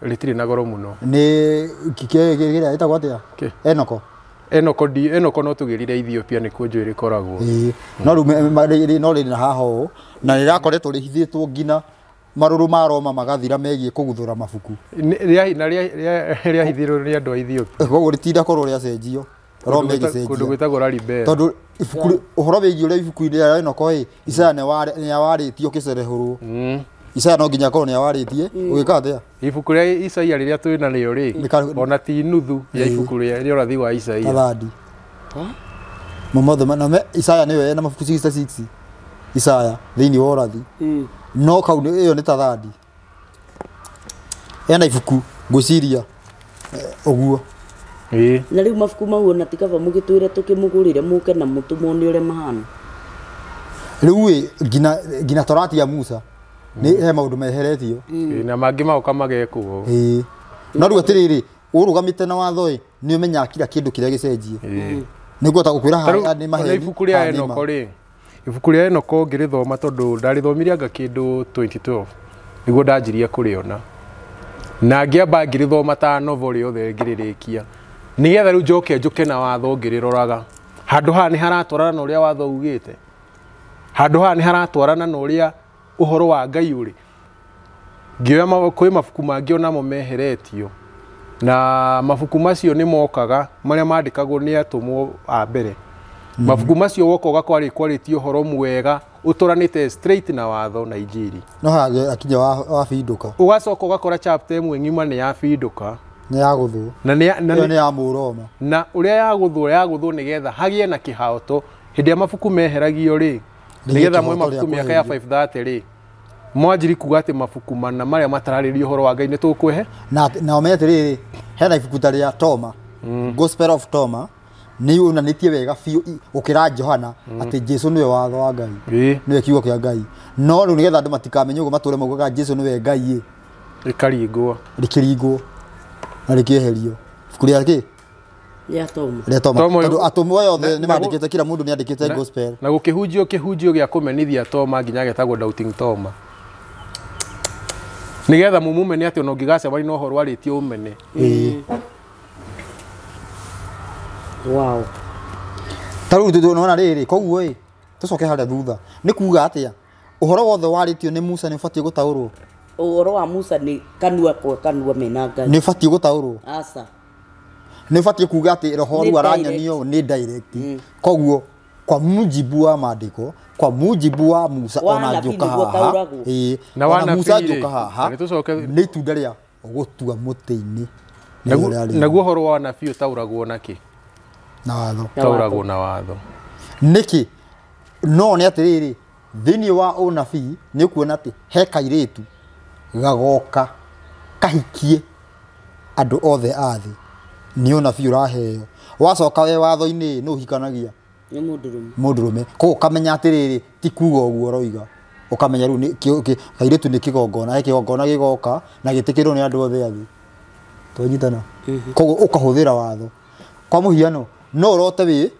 ritiri na goro muno ni kigira itagwa atia Enoko no tugirire Ethiopia ni kuo njui rikoragwo no ru no ri na haho na rirakoretwo rihithitwo ngina maruru ma Roma magathira megie kuguthura mabuku ria hithiro ria andu a Ethiopia koguo ritinda korwo ria cenjio Roma igicenjio kundu gwitagwo Lalibela tondu ibuku uhoro wigie uria ibuku-ini ria Enoko Isaya ni awaritio kicerehurwo Isaya no nginya korwo ni awaritie ugika atia ibuku ria Isaya riria twina rio ri ona ti nuthu ya ibuku ria urathi wa Isaya athandi momothe na Isaya niwe na mabuku 66 Isaya thiini wa urathi no kau iyo ni tathandi ena ibuku ngwiciria uguo na riu mabuku mau ona tikaba mugitwire tukimugurire muke na mutumo ni ure mahana riu ngina torati ya Musa ni he maundu meheretio na mangi mauka magekwo no riu atiriri urugamite na watho ni umenya kila kindu kiria gicenjie niguo ta gukwira ha ni maheni ibuku ria Enoko ri ibuku ria Enoko ngirithoma tondu ndarithomirie anga kindu 2012 niguo ndanjiria kuriona na ngiamba ngirithoma ta novel riothe ngiririkia nigetha riu njuke na watho ngiriroraga handu haha ni haratwarana na uria watho ugite handu haha ni haratwarana na uria uhoro wa Ngai uri ngioya kwi mabuku mangi onamo meheretio na mabuku macio ni mokaga maria mandikagwo ni atumwo a mbere mabuku macio woka ugakwarĩ kwarĩtio horo mwega ũtũranĩte straight na watho na injiri no hage akinya wa binduka ugacoka ugakora chapter ĩmwe ng'ima nĩ ya binduka nĩ ya gũthũ na nĩ ya mũroma na ũrĩa yagũthwo nĩgetha hagĩe na kĩhaoto hĩndĩ ya mabuku meheragio rĩ nĩgetha mwe mabuku mĩaka ya 530 rĩ mwanjiri kuga atĩ mabuku mana marĩa matararĩrio horo wa Ngai nĩ tũkwĩhe na omenye atĩrĩrĩ hena ibuku ta rĩa Toma Gospel of Toma nĩ yonanĩtie wega biũ gũkĩra Johana atĩ Jesu nĩwe watho wa Ngai nĩwe kiugo kĩa Ngai no rĩu nĩgetha andũ matikamenye ũguo matũre maugaga Jesu nĩwe Ngai rĩkaringwo na rĩkĩeherio ibuku rĩa kĩ rĩa Toma tondũ atũmwo yothe nĩ mandĩkĩte kila mũndũ nĩ andĩkĩte gospel na gũkĩhunjio gĩa kũmenithia Toma nginya getagwo doubting Toma nĩgetha mumumene atĩ ona ũngĩgacemania na ũhoro warĩtio ũmene wow tarĩu tunaona rĩrĩ koguo tũcoke harĩa thutha nĩ kuuga atĩa ũhoro wothe warĩtio nĩ Musa nĩ ũbatiĩ gũtaũrwo ũhoro wa Musa nĩ kanua kwa kanua mena Ngai nĩ ũbatiĩ gũtaũrwo aca nĩ ũbatiĩ kuuga atĩ roho rũu aranyanio nĩ direct koguo kwa mujibu wa maandĩko kwa mujibu wa Musa ona njoka haha na wana Musa njoka haha nĩ itunda rĩa gũtua mũtĩ-inĩ naguo ũhoro wa nabii ũtaũragwo nakĩ na watho tauragwo na watho niki no nĩ atĩrĩrĩ thĩinĩ wa ũnabii nĩ kuona atĩ he kairĩtu gagoka kahikie andũ othe a thĩ nĩ ũnabii ũraheo wacoka we watho-inĩ nĩ ũhikanagia nĩ mũndũrũme koguo kamenya atĩrĩrĩ ti kuga ũguo roiga ukamenya rĩu kairĩtu nĩ kĩgongona kĩgongona gĩgoka na gĩtĩkĩrwo nĩ andũ othe a thĩ twanyitana koguo ũkahũthĩra watho kwa mũhiano no ũrote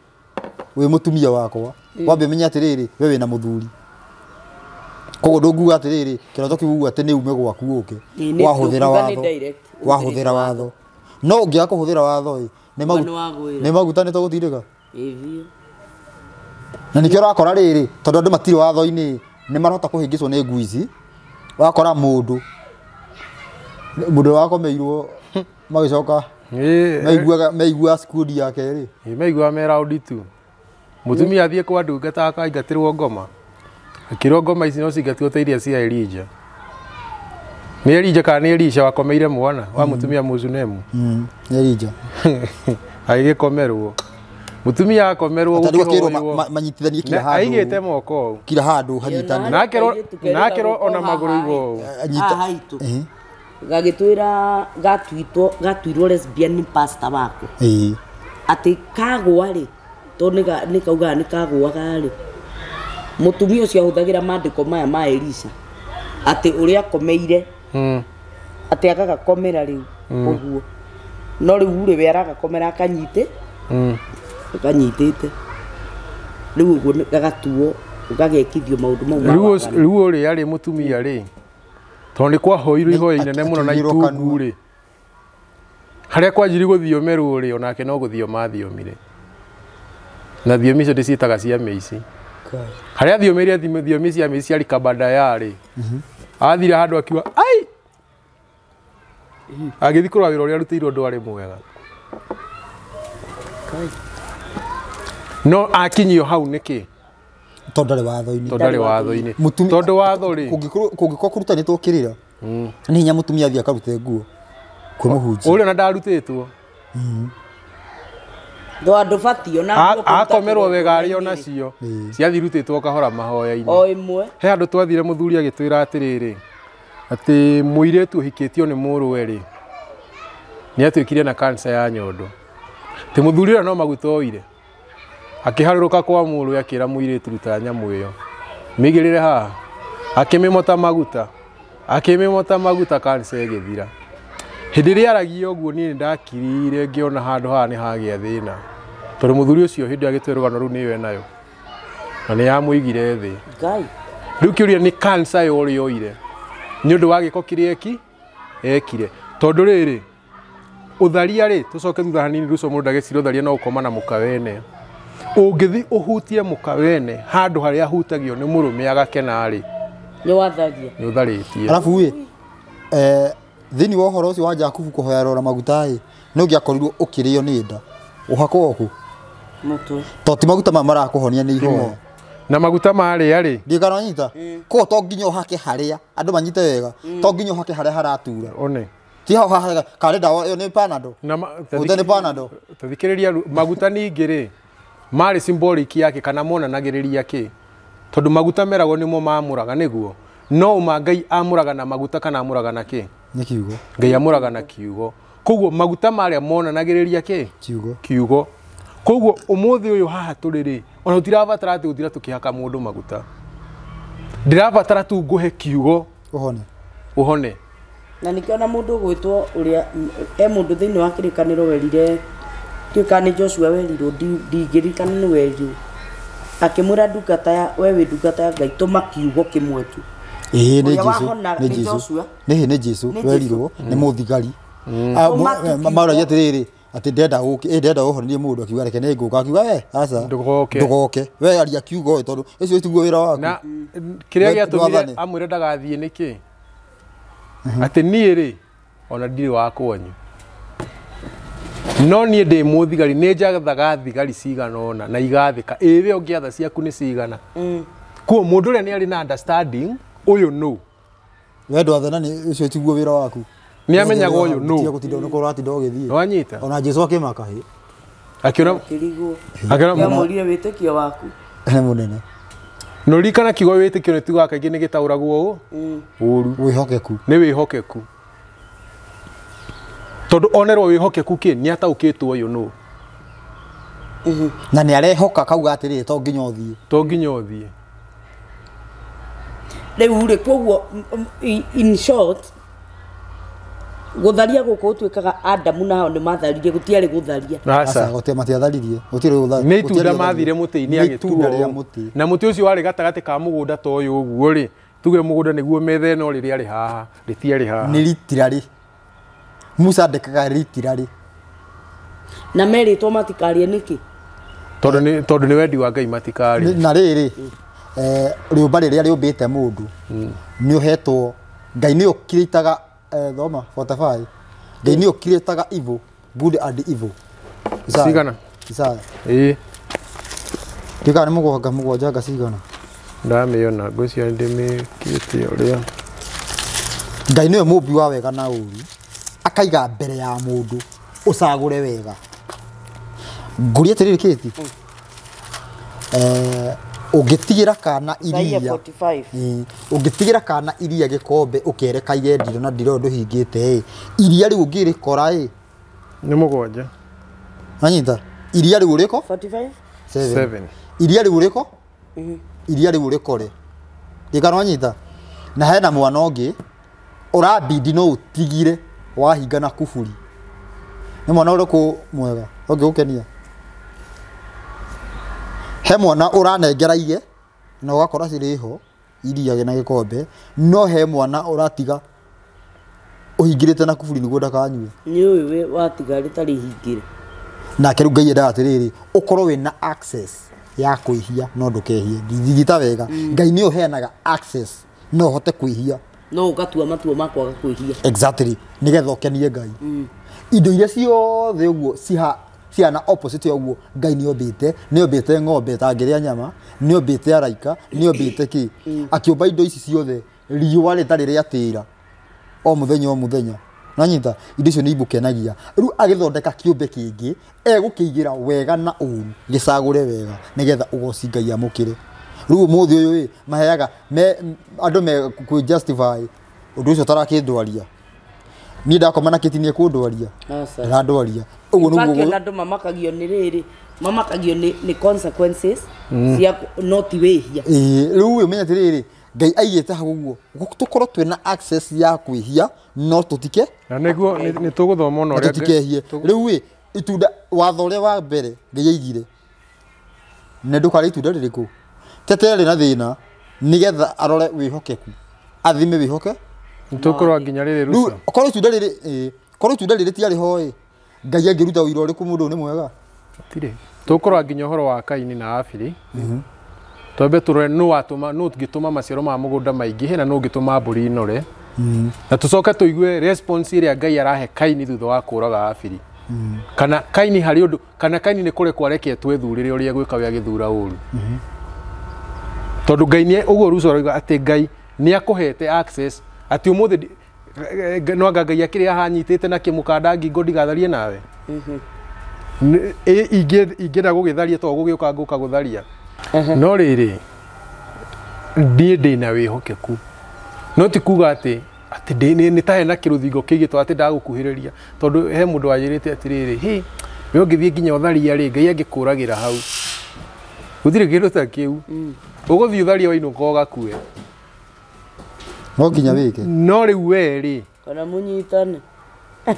wĩ mũtumia wakwa wambe menya atĩrĩrĩ we wĩna mũthuri koguo ndũnguga atĩrĩrĩ kĩroto kĩu uga atĩ nĩ ume gwaku ũke wahũthĩra watho no ũngĩaga kũhũthĩra watho nĩ maguta nĩ tũgũtirĩka na nĩkĩo ũrakora rĩrĩ tondũ andũ matirĩ watho-inĩ nĩ marahota kũhĩngĩcwo nĩ ngui ici wakora mũndũ wakomeirwo magĩcoka meigua skudi yake rĩ meigua me round tu mutumia athiĩ kwa ndungata akaingatĩrwo ngoma akĩrwo ngoma ici no cingatwo ta iria cia Elijah nĩ Elijah kana nĩ Elisha wakomeire mwana wa mutumia Mũzunemu Elijah agĩkomerwo mutumia akomerwo gũkĩrwo manyitithanie kila handũ aigĩte moko kila handũ hanyitane nakero ona magũrũ igũrũ gagĩtwĩra gatuirwo lesbian pastor wako atĩ kagwa rĩ to nĩ kauga nĩ kagwaga rĩ mũtumia ũcio ahũthagĩra maandĩko maya ma Elisha atĩ ũrĩa akomeire atĩ agagakomera rĩu ũguo no rĩu rĩ we aragakomera akanyite akanyitĩte rĩu ũguo gagatuo gagekithio maũndũ mau rĩu ũrĩa arĩ mũtumia rĩ tondũ nĩ kwahoirwo ihoya inene mũno na itungu rĩ harĩa kwanjiri gũthiomerwo rĩ onake no gũthio mathiomire na thiomi icio ndĩciĩtaga cia mĩici harĩa thiomeire thiomi cia mĩici ciarĩ kabanda rĩ athire handũ akiuga ai agĩthiĩ kũrora wĩra ũrĩa arutĩirwo ndwarĩ mwega no akinyio hau nĩkĩ tondũ watho-inĩ tondũ watho rĩ kũngĩkorwo kũrutanĩtwo kĩrĩra nĩ hinya mũtumia athiĩ akarute nguo kwĩ mũhunjia ũrĩa ona ndarutĩtwo andũ batio na akomerwo wega arĩ onacio ciathiĩ rutĩtwo kahora mahoya-inĩ o ĩmwe he andũ twathire mũthuri agĩtwĩra atĩrĩrĩ atĩ mũirĩtu ũhikĩtio nĩ mũrũwe rĩ nĩ atuĩkire na kanca ya nyondo atĩ mũthuri ũrĩa no maguta oire akĩharũrũka kwa mũrũwe akĩra mũirĩtu ruta nyamũ ĩyo mĩigĩrĩre haha akĩmĩmota maguta kanca ĩgĩthira hĩndĩ ĩrĩa aragia ũguo niĩ nĩ ndakirire ngĩona handũ haha nĩ hagĩa thĩna tondũ mũthuri ũcio hĩndĩ agĩtue rũgano rũu nĩwe nayo na nĩ yamũigire thĩ rĩu kĩũria nĩ kanca ũrĩa oire nĩ ũndũ wa gĩko kĩrĩa ekire tondũ rĩrĩ ũtharia rĩ tũcoke thutha hanini rũcio mũndũ ndagĩcira ũtharia no ũkoma na mũkawene ũngĩthi ũhutie mũkawene handũ harĩa ahutagio nĩ mũrũme agakena rĩ nĩ ũtharĩtie arabu thĩinĩ wa ũhoro ũcio wa Jakubu kũhoya rora maguta nĩ ũngĩakorirwo ũkĩrĩo nĩ nda ũhakwo ku mutwe toti maguta marakuhonia ni ihoho na maguta marĩa rĩ ndigana nyita ko to nginyo hake haria andu manyite wega to nginyo hake haria haratura one ti ho ha kare dawa yo ni panado na ni panado tuthikiriria maguta ningĩ rĩ marĩ symbolic yake kana monanagĩrĩria kĩ tondu maguta meragwo nimo maamũraga nĩguo no uma Ngai amũraga na maguta kana amũraga na kĩ ni kiugo Ngai amũraga na kiugo koguo maguta marĩa monanagĩrĩria kĩ kiugo koguo ũmũthĩ ũyũ haha tũrĩ rĩ ona ũtirabatara atĩ gũtira tũkĩhaka mũndũ maguta ndirabatara tu ngũhe kiugo ũhone na nikiona mundu gwitwo uria mundu thiini wa kirikaniro werire kikani Joshua werirwo ndigirikana ni werirwo akimura ndungata ya wewe ndungata ya Ngai tuma kiugo kimwe tu ni Jesu ni Jesu werirwo ni muthigari maura yatiriri ati ndenda uhonirie mundu akiuga reke ni nguka akiuga aca ndugoke we aria kiugo tondu icio tiguo wira waku na kiria giatumire amwire ndagathie niki ati nie ri ona ndiri wa kwanyu no nie ndi muthigari ni njagathaga thigari cigana ona na igathika iwe ungiatha ciaku ni cigana kuo mundu ria ni ari na understanding uyu no we ndwathana ni icio tiguo wira waku ni amenyaga uyu no tiga gutinda no korati ndogithie no anyita ona Jesu akimaka hi akiona murie witikio waku ni munene no rikana kiugo witikio ni tuga kaingi ni gitauragwo uru wihokeku ni wihokeku tondu onerwo wihokeku ki ni ataukitwo uyu no na ni arehoka kauga atiri to nginya uthie riu ri koguo in short gutharia guku utwikaga Adamu na hao ni matharirie gutiari gutharia asa gote matiatharirie gutire gutharia ni tunda mathire muti-ini agituo na muti ucio wari gatagati ka mugunda to uyu uguo ri tuge mugunda niguo methe no riri ari haha ritiari haha ni ritirari Musa ndekaga ritirari na meritwo matikarie niki tondu ni wendi wa Ngai matikarie na riri riumba riria riumbite mundu ni uhetwo Ngai ni ukiritaga thoma 45 Ngai ni ukiritaga evil good and evil sigana Isaya tika ni mugwanja gasigana ndamiona ngocia ndimi kiti uria Ngai ni mumbi wa wega na uru akaiga mbere ya mundu ucagure wega nguria tiriri kiti ugitigira kana iria ugitigira kana iria gikombe ukerekaire ndiro na ndiro nduhingite iria riu ngirikora ni mugwanja anyita iria riu riko 45 7 iria riu riko iria riu rikore ikano anyita na hena mwana ungi urabidi no utigire wahinga na kuburi ni mwana uriku mwega ungikenia he mwana uranengeraige na ugakora ciriho iria na gikombe no he mwana uratiga uhingirite na kuburi niguo ndakanyue ni uyu watiga ritari hingire na keru Ngai enda atiriri ukorwo wina access ya kuihia no ndukehie ndigita wega Ngai ni uheanaga access no hote kuihia no ugatua matuo makwaga kuihia exactly nigetha ukenie Ngai indo iria ciothe uguo ciana opposite uguo Ngai ni ombite ng'ombe tangiria nyama ni ombite araika ni ombite ki akiumba indo ici ciothe riua ritari riatira o muthenya nanyita indo icio ni ibukenagia riu agithondeka kiumbe kingi egukiigira wega na uru gicagure wega nigetha ugoci Ngai amukire riu muthi uyu maheaga andu me ku justify undu ucio tarakindwaria ni ndakomana kitinie kundwaria ndwaria uguo nuguo andu mamakagio ni riri mamakagio ni consequences cia not wehia riu umenya tiriri Ngai aigite haguo tukorwo twina access ya kwihia no tutike na niguo ni tuguthoma ona uria tutikehie riu itunda watho uria wa mbere Ngai aigire ne ndukari itunda ririku tetere na thina nigetha arore wihokeku athime wihoke tukorwo nginya riri ruca korwo itunda riri tiari ho Ngai angiruta wira uriku mundu ni mwega tire tukorwo nginya horo wa Kaini na Abili twambe turore no watuma no tugituma maciaro ma mugunda maingi hena no ngituma mburi inore na tucoke tuigue response iria Ngai arahe Kaini thutha wa kuraga Abili kana Kaini hari undu kana Kaini ni kure kwareke twethurire uria gwika we agithura uru tondu Ngai ni uguo Russo roiga ati Ngai ni akuhete access ati umuthi no Ngai akiri ahanyitite na kimukanda ngingo ndigatharie nawe ingenda gugitharia to gugiuka nguka gutharia no riri ndina wihokeku no ti kuga ati ni tahe na kiruthingo kigitwa ati ndagukuhiriria tondu he mundu ajirite atiriri hi we ungithie nginya utharia ri Ngai angikuragira hau uthire kindu ta kiu uguthie utharia wa inuka ugakue no nginya wike no riu we ri kana munyitane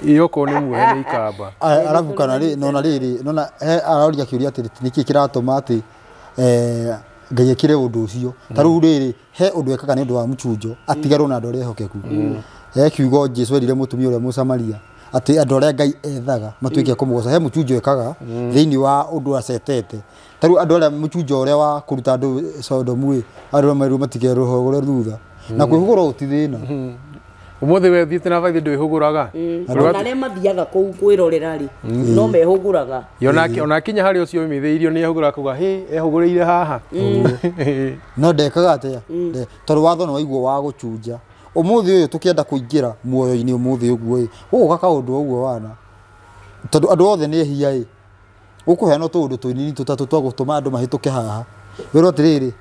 iyo ko ni muhe ni ikamba arabu kana ri nona riri nona he aroria kiuria ati niki kiratuma ati Ngai ekire undu ucio taru riri he undu ekaga ni undu wa muchunjo atigarwo na ndore hokeku kiugo Jesu erire mutumia uria Musamaria ati andu aria Ngai ethaga matuike kumugoca he muchunjo ekaga thiini wa undu acetete taru andu aria muchunjo uria wa kuruta andu Sodomu andu mairu matike ruhogore thutha na kwihugura utithina umuthi we thiite na baithi ndwihuguraga ona aria mathiaga kuu kwirorera ri no mehuguraga ona kinya hari ucio mitheirio ni ehugura kuga he ehuguriire haha no ndekaga atia tondu watho no waiguo wa guchunja umuthi uyu tukienda kuingira muoyo-ini umuthi uguo uguka kaundu uguo wana tondu andu othe ni ehia ukuheana tundu twinini tutatu twa gutuma andu mahituke haha wiro atiriri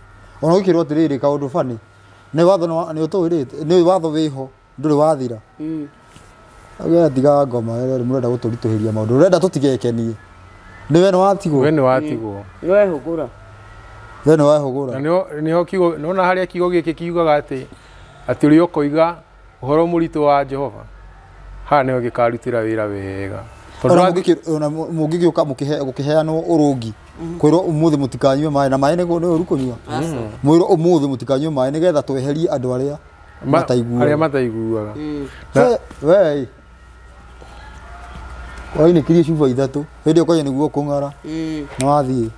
ona gikirwo atiriri kaundu fani ni watho ni utwirite ni watho wiho nduri wathira aga diga ngoma ere murenda guturituhiria maundu urenda tutigekenie niwe no watigwo we ni watigwo wehugura we no wehugura niho kigo nona haria kigo giki kiugaga ati uri ukoiga uhoro muritu wa Jehova ha niho gikarutira wira wega ona mungigiuka mukiheanwo urungi kwirwo umuthi mutikanywe mai na mai nego no rukunywa mwiro umuthi mutikanywe mai nigetha tweherie andu aria mataiguaga we waini kiri cuba ithatu hindi ukoye niguo kung'ara na wathie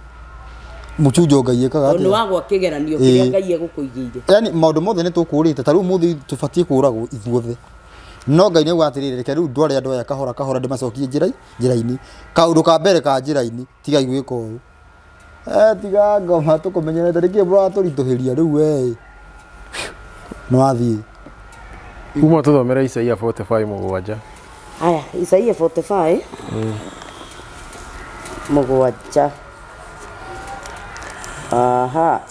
muchunjo Ngai ekaga ati wagwa kigeranio kiria Ngai egukuigire yani maundu mothe ni tukurite taru muthi tubatie kuragwo ithuothe no Ngai ni gwatirire reke riu ndware andu aya kahora ndimacokie njira-ini kaundu ka mbere ka njira-ini tiga igwika uu tiga ngoma tukumenyerete reke bro turituhiria riu we no athie kuma tuthomera Isaia 45:7 aya Isaia 45 7 aha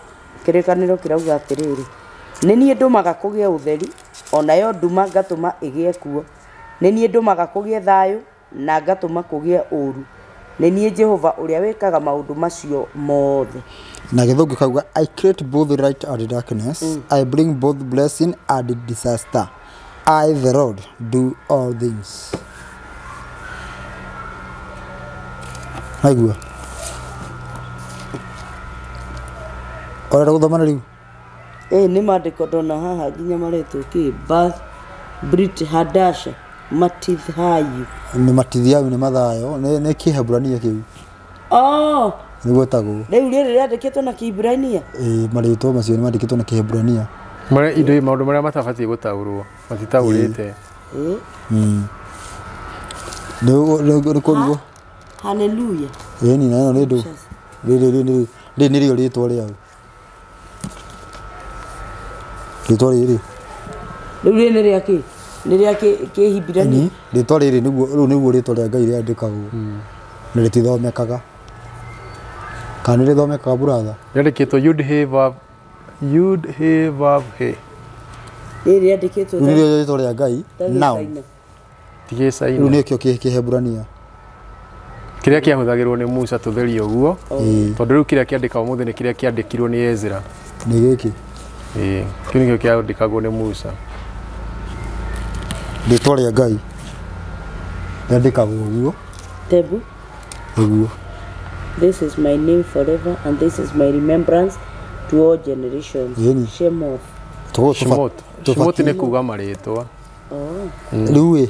kirikaniro kirauga atiriri ni nie ndumaga kugie utheri ona yo nduma ngatuma igie kuo ni nie ndumaga kugie thayu na ngatuma kugie uru ni nie Jehova uria wikaga maundu macio mothe na githungu kauga I create both light and darkness I bring both blessing and disaster I the Lord do all things haigua ora guthoma riu ni mandiko ndona haha nginya maretwo ki Bath Brit Hadasha Matithayu ni Matithayu ni mathayo ni Kihebrania kiu ni gwetagwo riu riri riandikitwo na Kiebrania maritwo macio ni mandikitwo na Kihebrania mara indo maundu maria matabatie gutaurwo matitaurite ni kurugo haleluya ni na ni ndu ri ni rio ritwa riao ritwa riri riu ni riaki ni riaki Kihibirania ritwa riri niguo ritwa ria Ngai riandikagwo na ritithomekaga kana rithomekaga buratha riandikitwo Yud He Vav He riri riandikitwo ni ritwa ria Ngai now tigesaina riu nikio Kihebrania kiria kiahuthagirwo ni Musa tutherio guo tondu riu kiria kiandika umuthi ni kiria kiandikirwo ni Ezra ni giki kiu nikio kiandikagwo ni Musa ritwa ria Ngai riandikagwo guo tebu guo this is my name forever and this is my remembrance to all generations Shemoth Shemoth ni kuga maritwa riu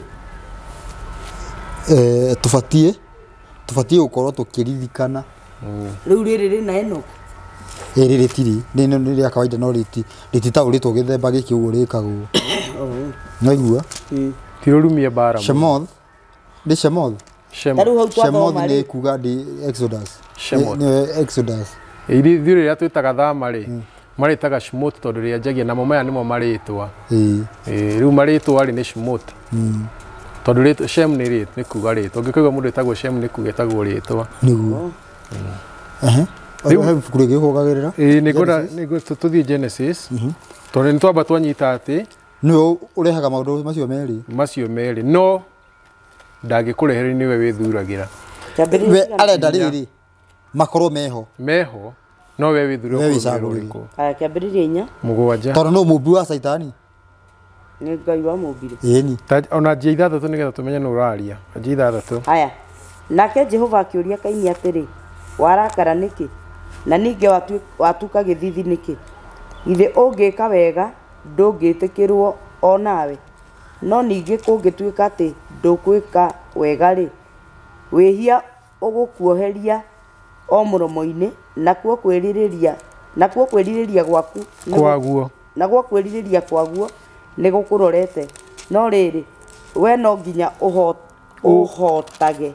tubatie gukorwo tukiririkana riu riri rina Enoch riri tiri ni ria kawaida no rititauritwo githemba giki uguo rikagwo no igua tirurumie bara Shemoth taru hau Shemoth ni kuga di Exodus ni Exodus ithuĩ rĩrĩa twĩtaga thama rĩ marĩtaga Shemoth tondũ rĩrĩa njagia namo maya nĩmo marĩtwa rĩu marĩtwa rĩ nĩ Shemoth tondũ rĩtwa Shem nĩ kuga rĩtwa ũngĩkaigua mũndũ etagwo Shem nĩ kuga etagwo rĩtwa nĩguo rĩu he ibuku rĩngĩ ũkũgagĩrĩra nĩngwenda tũthiĩ Genesis tondũ nĩ twamba twanyita atĩ nĩwe ũrehaga maũndũ macio merĩ no ndangĩkũrehere nĩwe wĩthuragĩra we arenda rĩrĩ makorwo meho no we wĩthure ũrĩkũ kĩambĩrĩria 4 mũgwanja tondũ no mũmbi wa Saitani nĩ Ngai wa mũmbire ĩni ona njia ithathatũ nĩgetha tũmenye nũ ũraria njia ithathatũ haya nake Jehova akĩũria Kaini atĩrĩ warakara nĩkĩ na ningĩ watuka gĩthithi nĩkĩ ithe ũngĩka wega ndũngĩtĩkĩrwo o nawe no ningĩ kũngĩtuĩka atĩ ndũkwĩka wega rĩ wĩhia ũgũkuoheria o mũromo-inĩ nakuo kwĩrirĩria gwaku kwaguo nĩ gũkũrorete no rĩrĩ we no nginya ũhotage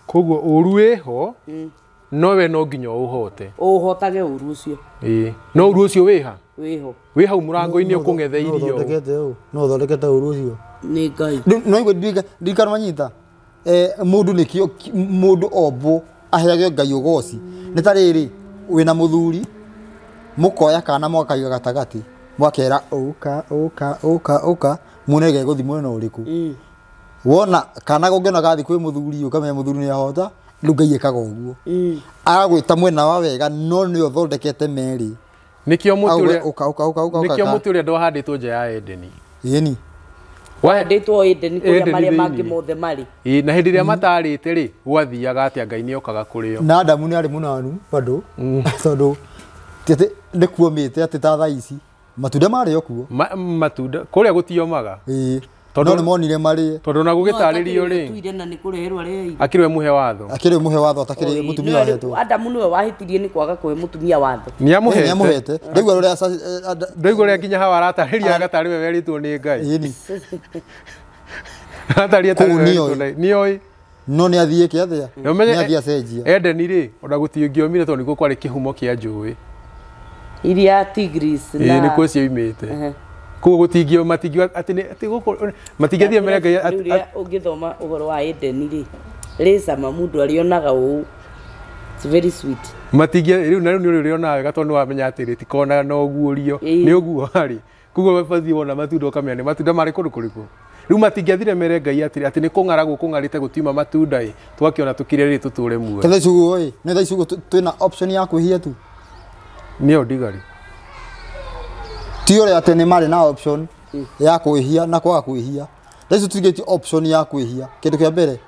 koguo ũru wĩho no we no nginya ũhotage ũru ũcio no ũru ũcio wĩ hau mũrango-inĩ ũkũng'etheirio no ũthondekete ũru ũcio nĩ Ngai no igwe ndikanamanyita mũndũ nĩkĩo mũndũ ombo aheage Ngai ũgoci nĩ ta rĩrĩ wĩna mũthuri mũkoya kana mwakaiga gatagati mwakera ũka munege gũthi mwena ũrĩkũ wona kana gũngĩona gathi kwĩ mũthuri ũkamenya mũthuri nĩ ahota rĩu Ngai ekaga ũguo agagwĩta mwena wa wega no nĩ ũthondekete merĩ nĩkĩo mũtĩ ũrĩa ndwahandĩtwo nja ya Edeni ĩni wahandĩtwo Edeni kũrĩa marĩa mangĩ mothe marĩ na hĩndĩ ĩrĩa matarĩte rĩ gwathiaga atĩa Ngai nĩ okaga kũrĩ o na Adamu nĩ arĩ mũnanu bado tondũ ndĩkuomĩte atĩ ta thaa ici matunda marĩ o kuo matunda kũrĩa gũtiomaga tondũ nĩ monire marĩ tondũ na gũgĩtarĩrio rĩ akĩrĩ muhe watho atakĩrĩ mũtumia wahetwo Adamu nĩwe wahĩtirie nĩ kwaga kũhe mũtumia watho nĩamũhete ndĩgua rũrĩa nginya Hawa aratarĩria agatarĩ we werĩtwo nĩ Ngai ataria nĩoĩ no nĩ athiĩ kĩathĩa nĩ athiĩ acenjia Edeni rĩ ona gũtingĩomire tondũ nĩkuo kwarĩ kĩhumo kĩa njũĩ iria Tigris na nĩkuo cioimĩte koguo matingĩthiĩ mbere Ngai rĩrĩa ũngĩthoma ũhoro wa Edeni rĩ rĩcama mũndũ arĩonaga ũũ it's very sweet rĩu na rĩu nĩ ũrĩonaga wega tondũ nĩwamenya atĩ rĩtikonaga na ũguũrio nĩ ũguo harĩ koguo ũbathiĩ wona matunda ũkamenya nĩ matunda marĩ kũndũ kũrĩkũ rĩu matingĩathire mere Ngai atĩ nĩ kũng'ara gũkũng'arĩte gũtiuma matunda twakĩona tũkire rĩ tũtũre muoyo tha icugu nĩ tha icugu twĩna option ya kwĩhia tu nĩyo ndigari ti ũrĩa atĩ nĩ marĩ na option ya kwĩhia na kwaga kwĩhia tha icu tũigĩtie option ya kwĩhia kĩndũ kĩa mbere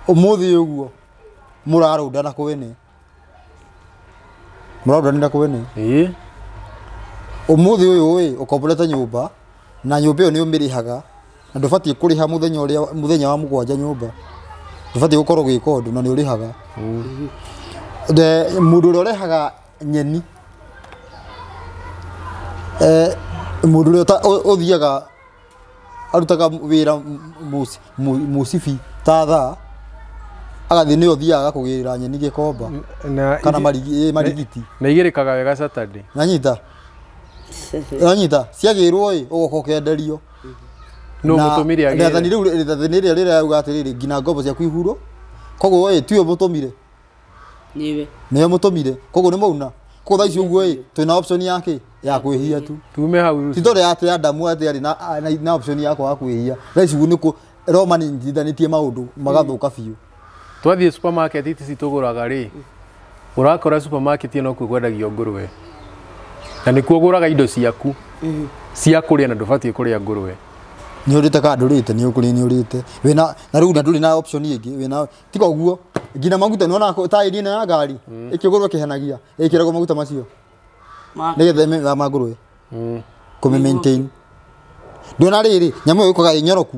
ũmũthĩ ũguo mũrarũndana kwene ũmũthĩ ũyũ ũkomborete nyũmba na nyũmba ĩyo nĩ ũmĩrĩhaga na ndũbatiĩ kũrĩha mũthenya wa mũgwanja nyũmba ndũbatiĩ gũkorwo gwĩka ũndũ na nĩ ũrĩhaga mũndũ ũrĩa ũrehaga nyeni mũndũ ũrĩa ũthiaga arutaga wĩra mũcibi ta thaa agathiĩ nĩ ũthiaga kũgĩrĩra nyeni gĩkomba kana marigiti na igĩrĩkaga wega Saturday nanyita ciagĩrwo ũgoka ũkenderio rĩathani rĩrĩa rĩrauga atĩrĩrĩ nginya ngombo ciaku ihurwo koguo tiwe mũtũmire nĩwe mũtũmire koguo nĩ mauna koguo thaa ici ũguo twĩna option yake ya kwĩhia tu tume hau ti tondũ atĩ Adamu atĩ arĩ na option ya kwaga kwĩhia thaa ici ũguo nĩkuo Roma nĩnyitithanĩtie maũndũ magathũka biũ twathiĩ supermarket ici tũgũraga rĩ ũrakora supermarket ĩno kuo kwendagio ngũrũwe na nĩkuo ũgũraga indo ciaku cia kũrĩa na ndũbatiĩ kũrĩa ngũrũwe nĩ ũrĩte ka ndũrĩte nĩ ũkũrĩ nĩ ũrĩte wĩna na rĩu na ndũrĩ na option ĩngĩ wĩna tiga ũguo nginya maguta nĩona taĩri ĩno ya ngari ĩkĩgũrwo kĩhenagia ĩkĩragwo maguta macio nĩgetha ma ngũrũwe kũmĩ maintain ndũona rĩrĩ nyamũ ĩyo ĩkoga ĩnyoroku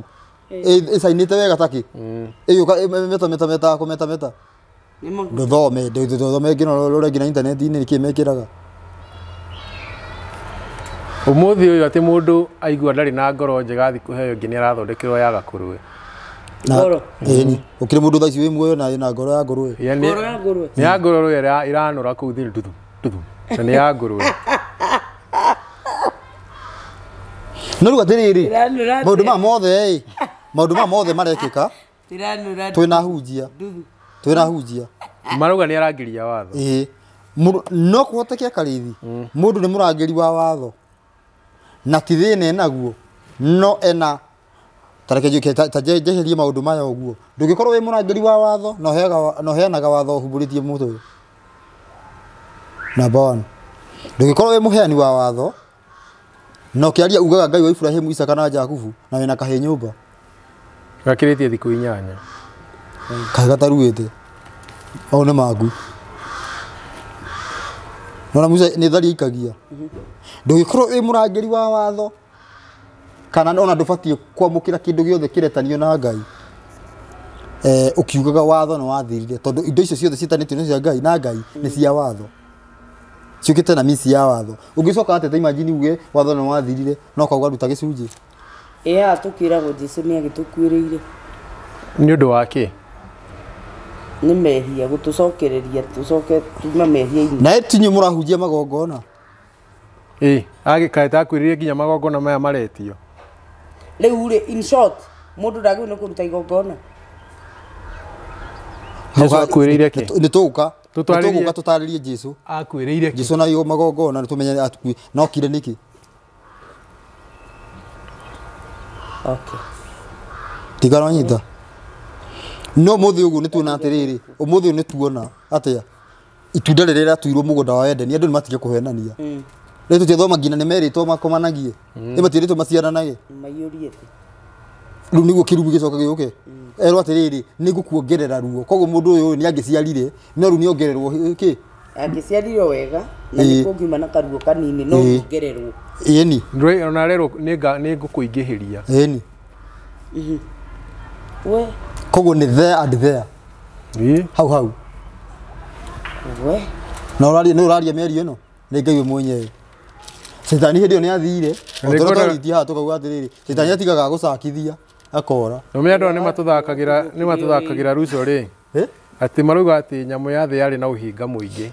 ĩcainĩte wega takĩ ĩgĩũka meta kũmeta ndũthome ngĩna rũrĩa ngina intaneti-inĩ nĩkĩĩ mekĩraga ũmũthĩ ũyũ atĩ mũndũ aigua ndarĩ na ngoro njega athi kũheo ĩngĩ nĩ arathondekerwo ya gakũrũwe Ngoro. Ni ukire mundu thaici wi muoyo na ngoro ya ngurwe. Ngoro ya ngurwe. Ni ya ngurwe iranura kuu thiri tutu. Na ni ya ngurwe. No ruga tiriri. Maundu ma mothe marekika. Tiranura. Twina hunjia. Maruga ni arangiria watho. No kuhotekea karithi. Mundu ni murangiri wa watho. Na tithine naguo. No ena tareke juke tajeherie maundu maya uguo. Ndugikorwo wi murangiri wa watho no heanaga watho humburitie mutu. Number 1. Ndugikorwo wi muheani wa watho no kiaria ugaga Ngai wa Ibrahimu Isaka na Jakubu na wena kahe nyumba. Gakiritie thiku 8. Kahe gataruite. One magu. Nona musa ni thari ikagia. Ndugikorwo wi murangiri wa watho kana ona ndubatie kwamukira kindu giothe kiretanio na Ngai. Ukiugaga watho no wathirire tondu indo icio ciothe citanitio ni cia Ngai na Ngai ni cia watho. Ciukite na misi ya watho. Ungicoka atete imagine uge watho no wathirire no kauga ruta gicunji. Tukira go Jesu ni agitukwiriire. Ni undu wake. Ni mehia gutucokereria tucoke tuma mehia-ini. Na etinyu murahunjia magongona. Agikaeta kwiririe nginya magongona maya maretio. Riu in short mundu ndagire no kuruta igongona. Jesu akwiririe ki? Ni tuguka tutaririe Jesu. Akwiririe ki? Jesu na yo magongona ni tumenye atukui no kire niki. Okay. Tigara nyita. No muthi ugu ni tuona atiriri. Umuthi ni tuona atia. Itunda rĩrĩa tuirwo mugunda wa Edeni andu ni matige kuhenania. Rĩu tũthoma ngina nĩ meritwo makomanagie. Imatirĩtwo maciaranage. Mayuriete. Rĩu nĩguo kĩrumu gĩcoka gĩũke. Erwo atiriri nĩngũkuongerera ruo. Koguo mũndũ ũyũ nĩ angĩciarire no rĩu nĩ ongererwo kĩ? Angĩciarire wega na nĩ kũngima na karuo kanini no ongererwo. Ĩni. Ndũrĩ ona rero nĩ ngũkũingĩhĩria. Ĩni. We. Koguo nĩ there and there. Hau. We. Na ũraria mĩario ĩno nĩ Ngai we mwenyewe. Saitani hĩndĩ ĩyo nĩ athire. Tũrĩtie haha tũkauga atĩrĩrĩ. Saitani atigaga gũcakithia akora. Nĩ andũ nĩ matuthakagĩra ruco rĩ. Atĩ marauga atĩ nyamũ ya thĩ yarĩ na ũhinga mũingĩ.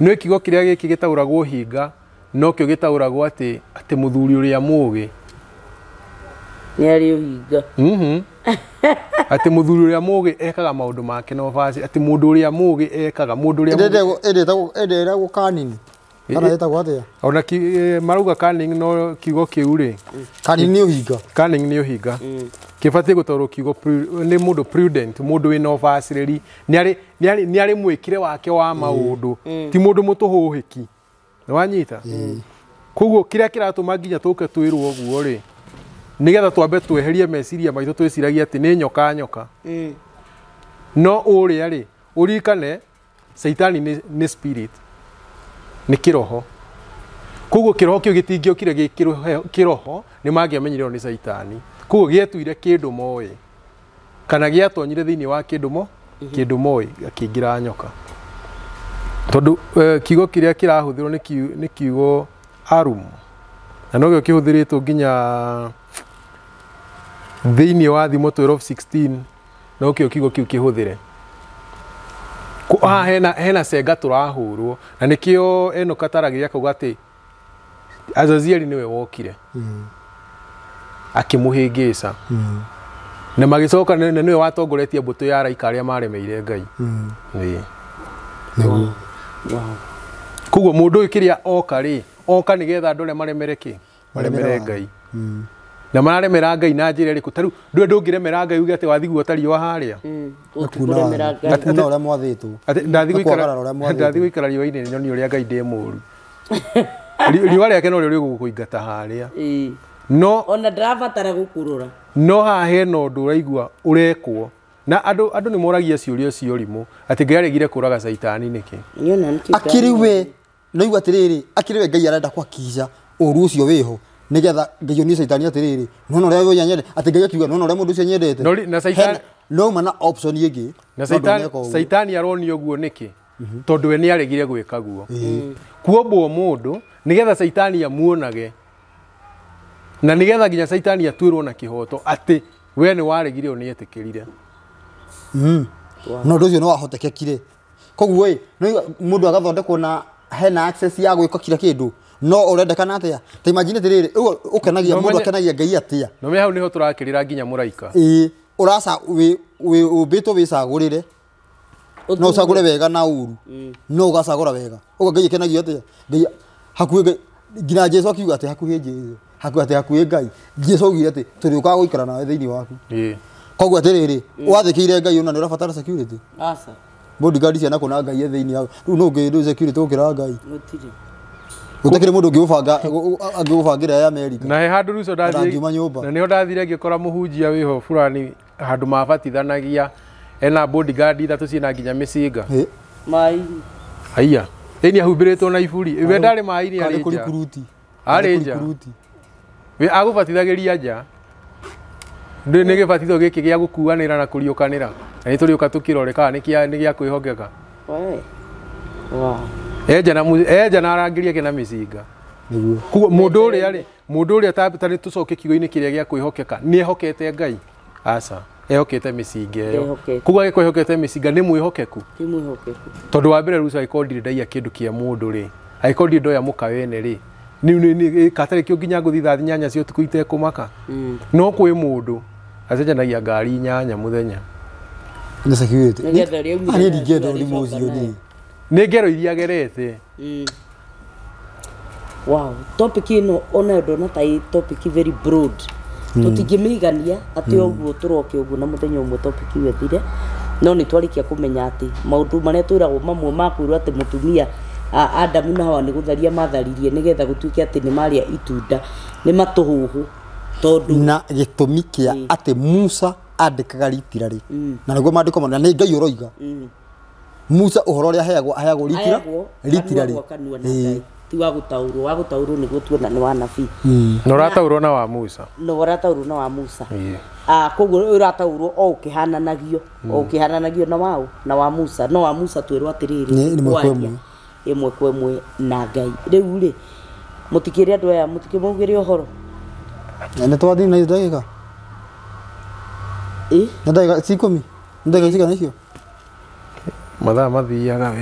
No kiugo kĩrĩa gĩkĩ gĩtaũragwo ũhinga no kĩo gĩtaũragwo atĩ mũthuri ũrĩa mũũgĩ nĩ arĩ ũhinga. Atĩ mũthuri ũrĩa mũũgĩ ekaga maũndũ make no vaci atĩ mũndũ ũrĩa mũũgĩ ekaga mũndũ ũrĩa endera gũkanini. Kana etagwo atĩa? Ona marauga canning no kiugo kĩu rĩ. Canning nĩ ũhinga. Canning nĩ ũhinga. Kĩbatiĩ gũtaũrwo kiugo nĩ mũndũ prudent, mũndũ wĩna ũbacĩrĩri, nĩ arĩ mwĩkire wake wa maũndũ, ti mũndũ mũtũhũhĩki. Nĩ wanyita? Koguo kĩrĩa kĩratũma nginya tũke twĩrwo ũguo rĩ, nigetha twambe tweherie meciria maitũ twĩciragia atĩ nĩ nyoka. No ũrĩa rĩ, ũririkane Saitani nĩ spirit. Ni kiroho. Koguo kiroho kĩu gĩtingĩokire gĩ kiroho nĩ mangĩamenyirwo nĩ Saitani. Koguo gĩetuire kĩndũ moĩ. Kana gĩatonyire thĩinĩ wa kĩndũ moĩ akĩingĩra nyoka. Tondũ kiugo kĩrĩa kĩrahũthĩrwo nĩ kiugo arum. Na no gĩo kĩhũthĩrĩtwo nginya thĩinĩ wa Thimo 12:16 no kĩo kiugo kĩu kĩhũthĩre. Hena cenga tũrahũrwo na nĩkĩo Enoka ataragia akauga atĩ Azazieli nĩwe wokire akĩmũhĩngĩca na magĩcoka nĩwe watongoretie mbũtũ ya araika arĩa maremeire Ngai. Koguo mũndũ ũyũ kĩrĩa oka nĩgetha andũ arĩa maremere Ngai. Na mararemera Ngai na njĩra ĩrĩkũ? Tarĩu ndũngĩremera Ngai uge atĩ wathigua ũtariĩ wa harĩa. Ũrĩa mwathĩtwo. Ndathiĩ gũikara riũa-inĩ nyoni ũrĩa Ngai ndĩ mũũru. Riũa rĩake no rĩo rĩgũkũingata harĩa. No ona ndarabatara gũkũrũra. No haha hena ũndũ ũraigua ũrekwo. Na andũ nĩ moragia ciũria cio rimũ atĩ Ngai aregire kũraga Saitani nĩkĩ? Akĩrĩwe no igua atĩrĩrĩ, akĩrĩwe Ngai arenda kwakica ũru ũcio wĩho. Nigetha Ngai onie Saitani atiriri nona ũrĩa we nyendete ati Ngai akiuga nona ũrĩa mũndũ ũcio nyendete na Saitani no mana option ĩngĩ na Saitani aronio guo nĩkĩ tondũ we nĩ aregire gwĩka guo kuombwo mũndũ nigetha Saitani amuonage na nigetha nginya Saitani atuĩrwo na kĩhoto atĩ we ni waregire o ni etikirire no ndocio no ahotekekire koguo mundu agathondekwo na hena access ya gwika kira kindu no urendekana atia ta imagine tiriri ukenagia mundu akenagia ngai atia no me hau niho turakirira nginya muraika urasa ubito wisagurire no usagure wega na uru no ugasagura wega uga ngai akenagia atia ngai hakuhe nginya Jesu akiuga ati hakuhe Jesu hakuhe ngai Jesu augire ati turi ukaga guikara nawe thiini waku koguo atiriri wathikire ngai una ni urabatara security asa bodyguard cia nako na ngai thiini yaku riu no ngai security ukira ngai gutire utakire mundu ngibufanga angibufangira ya America na he handu ruso ndathire na niho ndathire ngikora muhunjia wiho fulani handu mabatithanagia ena bodyguard ithatu ciina nginya micinga mai aiya eni ahumbiritwo na iburi iwe ndari mai ni ari nja we agubatithagiria nja ndi ni gibatitho giki gia gukuanira na kuriukanira na nituriuka tukiroreka ni gia kwihongeka wow eja na arangiria kina micinga niguo mundu uria tabitani tucoke kigo-ini kiria gia kwihokeka ni ehokete ngai aca ehokete micinga iyo kuga gikwihokete micinga ni mwihokeku tondu wa mbere ruca aikondire ndaia kindu kia mundu ri aikondire ndoya mukawene ri ni katari kio nginya nguthitha nyanya cio tukuite kumaka no kwi mundu acenjanagia ngari nyanya muthenya ni security ani digendo ni mucio ni ni ngero iria gerete wow topic ino ona ndona ta topic very broad tutingimigania ati oguo turoke oguo na muthenya umwe topic iyo thire no ni twarikia kumenya ati maundu maria twiragwo mamwe makwirwo ati mutumia Adamu na Hawa ni gutharia matharirie nigetha gutuike ati ni maria itunda ni matuhuhu tondu na gitumi kia ati Musa andikaga ritirari na niguo mandiko mana ni ngai uroiga Musa uhoro ria heagwo ritirari ti wa gutaurwo niguo tuona ni wa nabii no rataurwo na wa Musa koguo urataurwo o ukihananagio na wa Musa no wa Musa twirwo atiriri ni mwekwemwe imwe kwemwe na ngai riu ri mutikire andu aya mutikimugire uhoro na twathi na ndagika na ndagika 10 ndagika cigana icio mathaa mathiaga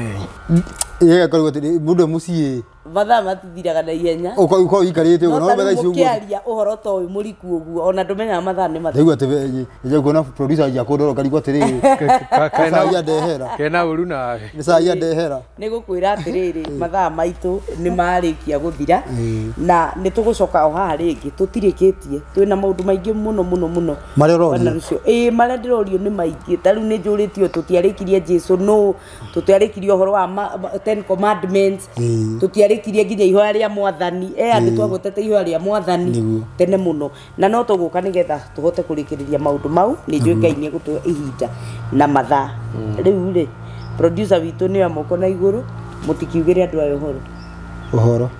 we korwo ati mundu mucii mathaa matithiraga na ihenya uko ikarite uguo no mathaa icio ukiaria uhoro to wi muriku uguo ona ndumenya mathaa ni mathaa ndaigu ati je kuona producer ya kodoro karigwo atiriri kena uru na ni saa ya ndehera ni gukwira atiriri mathaa maitu ni marikia guthira na ni tugucoka o haha ringi tutirikitie twina maundu maingi muno maria ndirorio ni maingi tariu ni njuritio tutiarikirie Jesu no tutiarikirie uhoro wa 10 commandments tutiarikirie nginya ihoya ria mwathani andu twagotete ihoya ria mwathani tene muno na no tuguka nigetha tuhote kurikiriria maundu mau ni njui ngai ni gutu ihinda na mathaa riu ri producer witu ni amoko na iguru mutikiugire andu ayo uhoro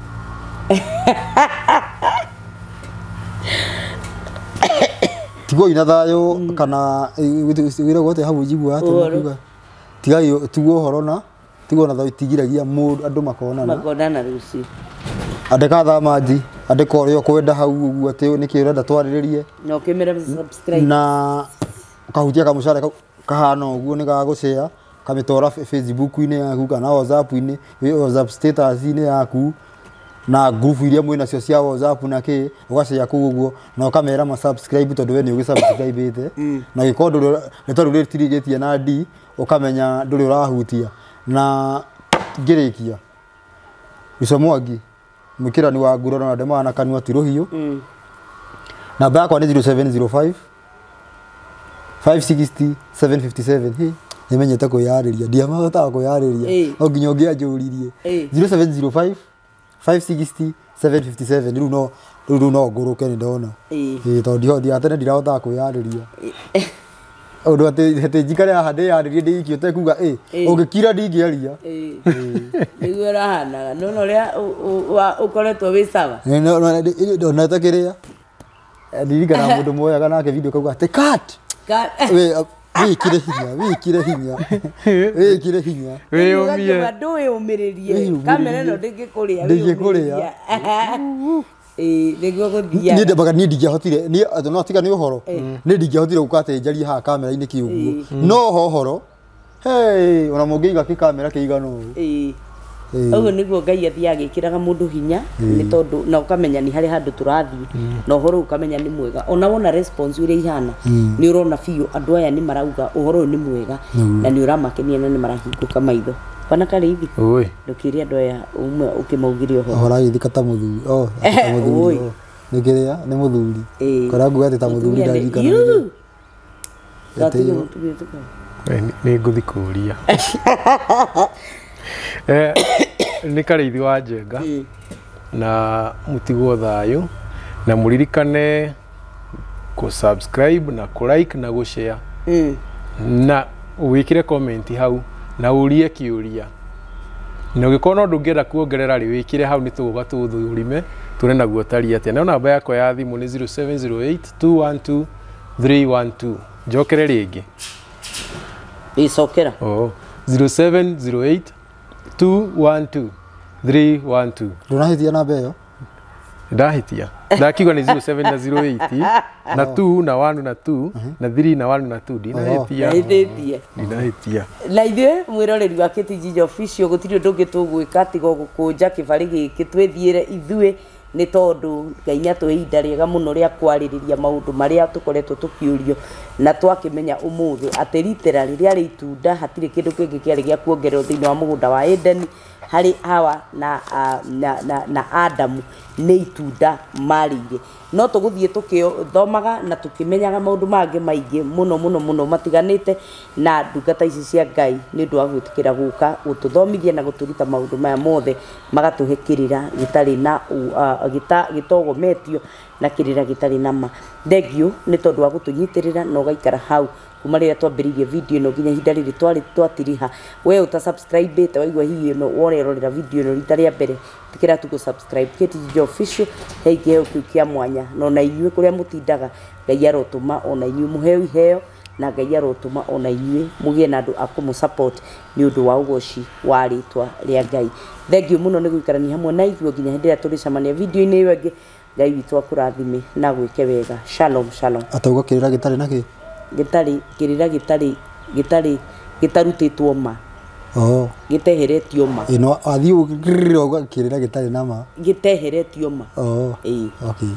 tigo ina thayo kana wira gote habu jigwa atu tiga tugo uhoro na tigo na thayo tigiragia mundu andu makonana ruci andika thamaji andika urio kwenda hau uguo ati niki urenda twariririe no kimera subscribe na kahutia kamucara kahana uguo ni ga gushare kamitora Facebook-ini yaku kana WhatsApp-ini WhatsApp status-ini yaku na group iria mwina cio cia WhatsApp na ki ugashare kuu uguo na ukamera ma subscribe tondu we ni ugisubscribe ite na gikondo nitaru ritirigetie na D ukamenya nduri urahutia na ngirikia Mwangi mukirani wa nguro na ndema na kanwa tirohio namba yakwa ni 0705 560 757 he nimenyete kuyariria ndiamahota kuyariria o nginya ngianjuririe 0705 560 757 riu no nguruke ni ndona tondu ndi atene ndirahota kuyariria undu ati njikare haha ndiyaririe ndiikite kuga ungikira ndingiaria niguo rahanaga nona uria ukoretwo wi sawa ndonete kiria ndirikana mundu moyaga nake video kauga ati cut wikire hinya we umie ndu yumiririe kamera no ndingikuria niguo guthia ni ndabaga ni ndingehotire ni no tiga ni uhoro ni ndingehotire gukate njari ha kamera ini kiuguo no hohoro hey ona mungiiga ki kamera kiigano Oguo niguo Ngai athia agikiraga mundu hinya ni tondu na ukamenya ni hari handu turathi na uhoro ukamenya ni mwega ona wona response uri ihana ni urona fiu andu aya ni marauga uhoro ni mwega na ni uramakenia na ni marahinguka maitho Pana karithi. Oi. Ndukiria andu aya umwe ukimaugiria ho. Hora ithika ta muthuri. Ta muthuri. Nikiria ni muthuri. Kora nguga ta muthuri ndarikana. Gatiga mutumia tuka. Ni nguthi kuria. Ni karithi wa Njenga. Na mutigwo thayu na muririkane ku subscribe na ku like na ku share. Na wikire comment hau na urie kiuria na ugikona ndungera kuongerera ri wikire hau ni tuguga tuthurime tune naguo tari atia na namba yako ya thimu ni 0708 212 312 njokere ringi icokera 0708 212 312 ndurahitia namba iyo ndahitia ndakiuga ni 0708 na 2 na 1 na 2 na 3 na 1 na 2 ndinahitia na ithuĩ mwĩroreri wa KTG official gũtirĩ ũndũ ũngĩ tũgwĩka tiga gũkũnja kĩbarĩ gĩkĩ twĩthiĩre ithuĩ nĩ tondũ Ngai nĩatũhe ihinda rĩega mũno rĩa kwarĩrĩria maũndũ marĩa tũkoretwo tũkĩũrio na twakĩmenya ũmũthĩ atĩ ritera rĩrĩa rĩ itunda hatirĩ kĩndũ kĩngĩ kĩarĩ gĩa kuongererwo thĩinĩ wa mũgũnda wa Edeni harĩ Hawa na Adamu nĩ itunda marĩire no tũgũthiĩ tũkĩthomaga na tũkĩmenyaga maũndũ mangĩ maingĩ mũno matiganĩte na ndungata ici cia Ngai nĩ ũndũ wa gwĩtĩkĩra gũka gũtũthomithia na gũtũruta maũndũ maya mothe magatũhe kĩrĩra gĩtarĩ na gĩtogometio na kĩrĩra gĩtarĩ na ma thengio nĩ tondũ wa gũtũnyitĩrĩra na ũgaikara hau kuma rĩrĩa twambĩrĩirie video ĩno nginya ihinda rĩrĩ twatiriha we utasubscribe waigua hihi ĩno worerorera video ĩno rita rĩa mbere tikira tu subscribe KTG official he kĩheo kĩu kĩa mwanya no na inyuĩ kũrĩa mũtindaga Ngai arotũma ona inyuĩ mũheo iheo na Ngai arotũma ona inyuĩ mũgĩe na andũ a kũmũsupport nĩ ũndũ wa ũgoci wa rĩtwa rĩa Ngai thengio mũno nĩ gũikarania hamwe na ithuĩ nginya hĩndĩ ĩrĩa tũrĩcemania video-inĩ ĩyo ĩngĩ Ngai witũ akũrathime na gwĩke wega shalom shalom atauga kĩrĩra gĩtarĩ na kĩ gĩtarĩ gĩtarutĩtwo ma gĩteheretio ma ĩno athiĩ ũgakĩrĩra gĩtarĩ na ma gĩteheretio ma okay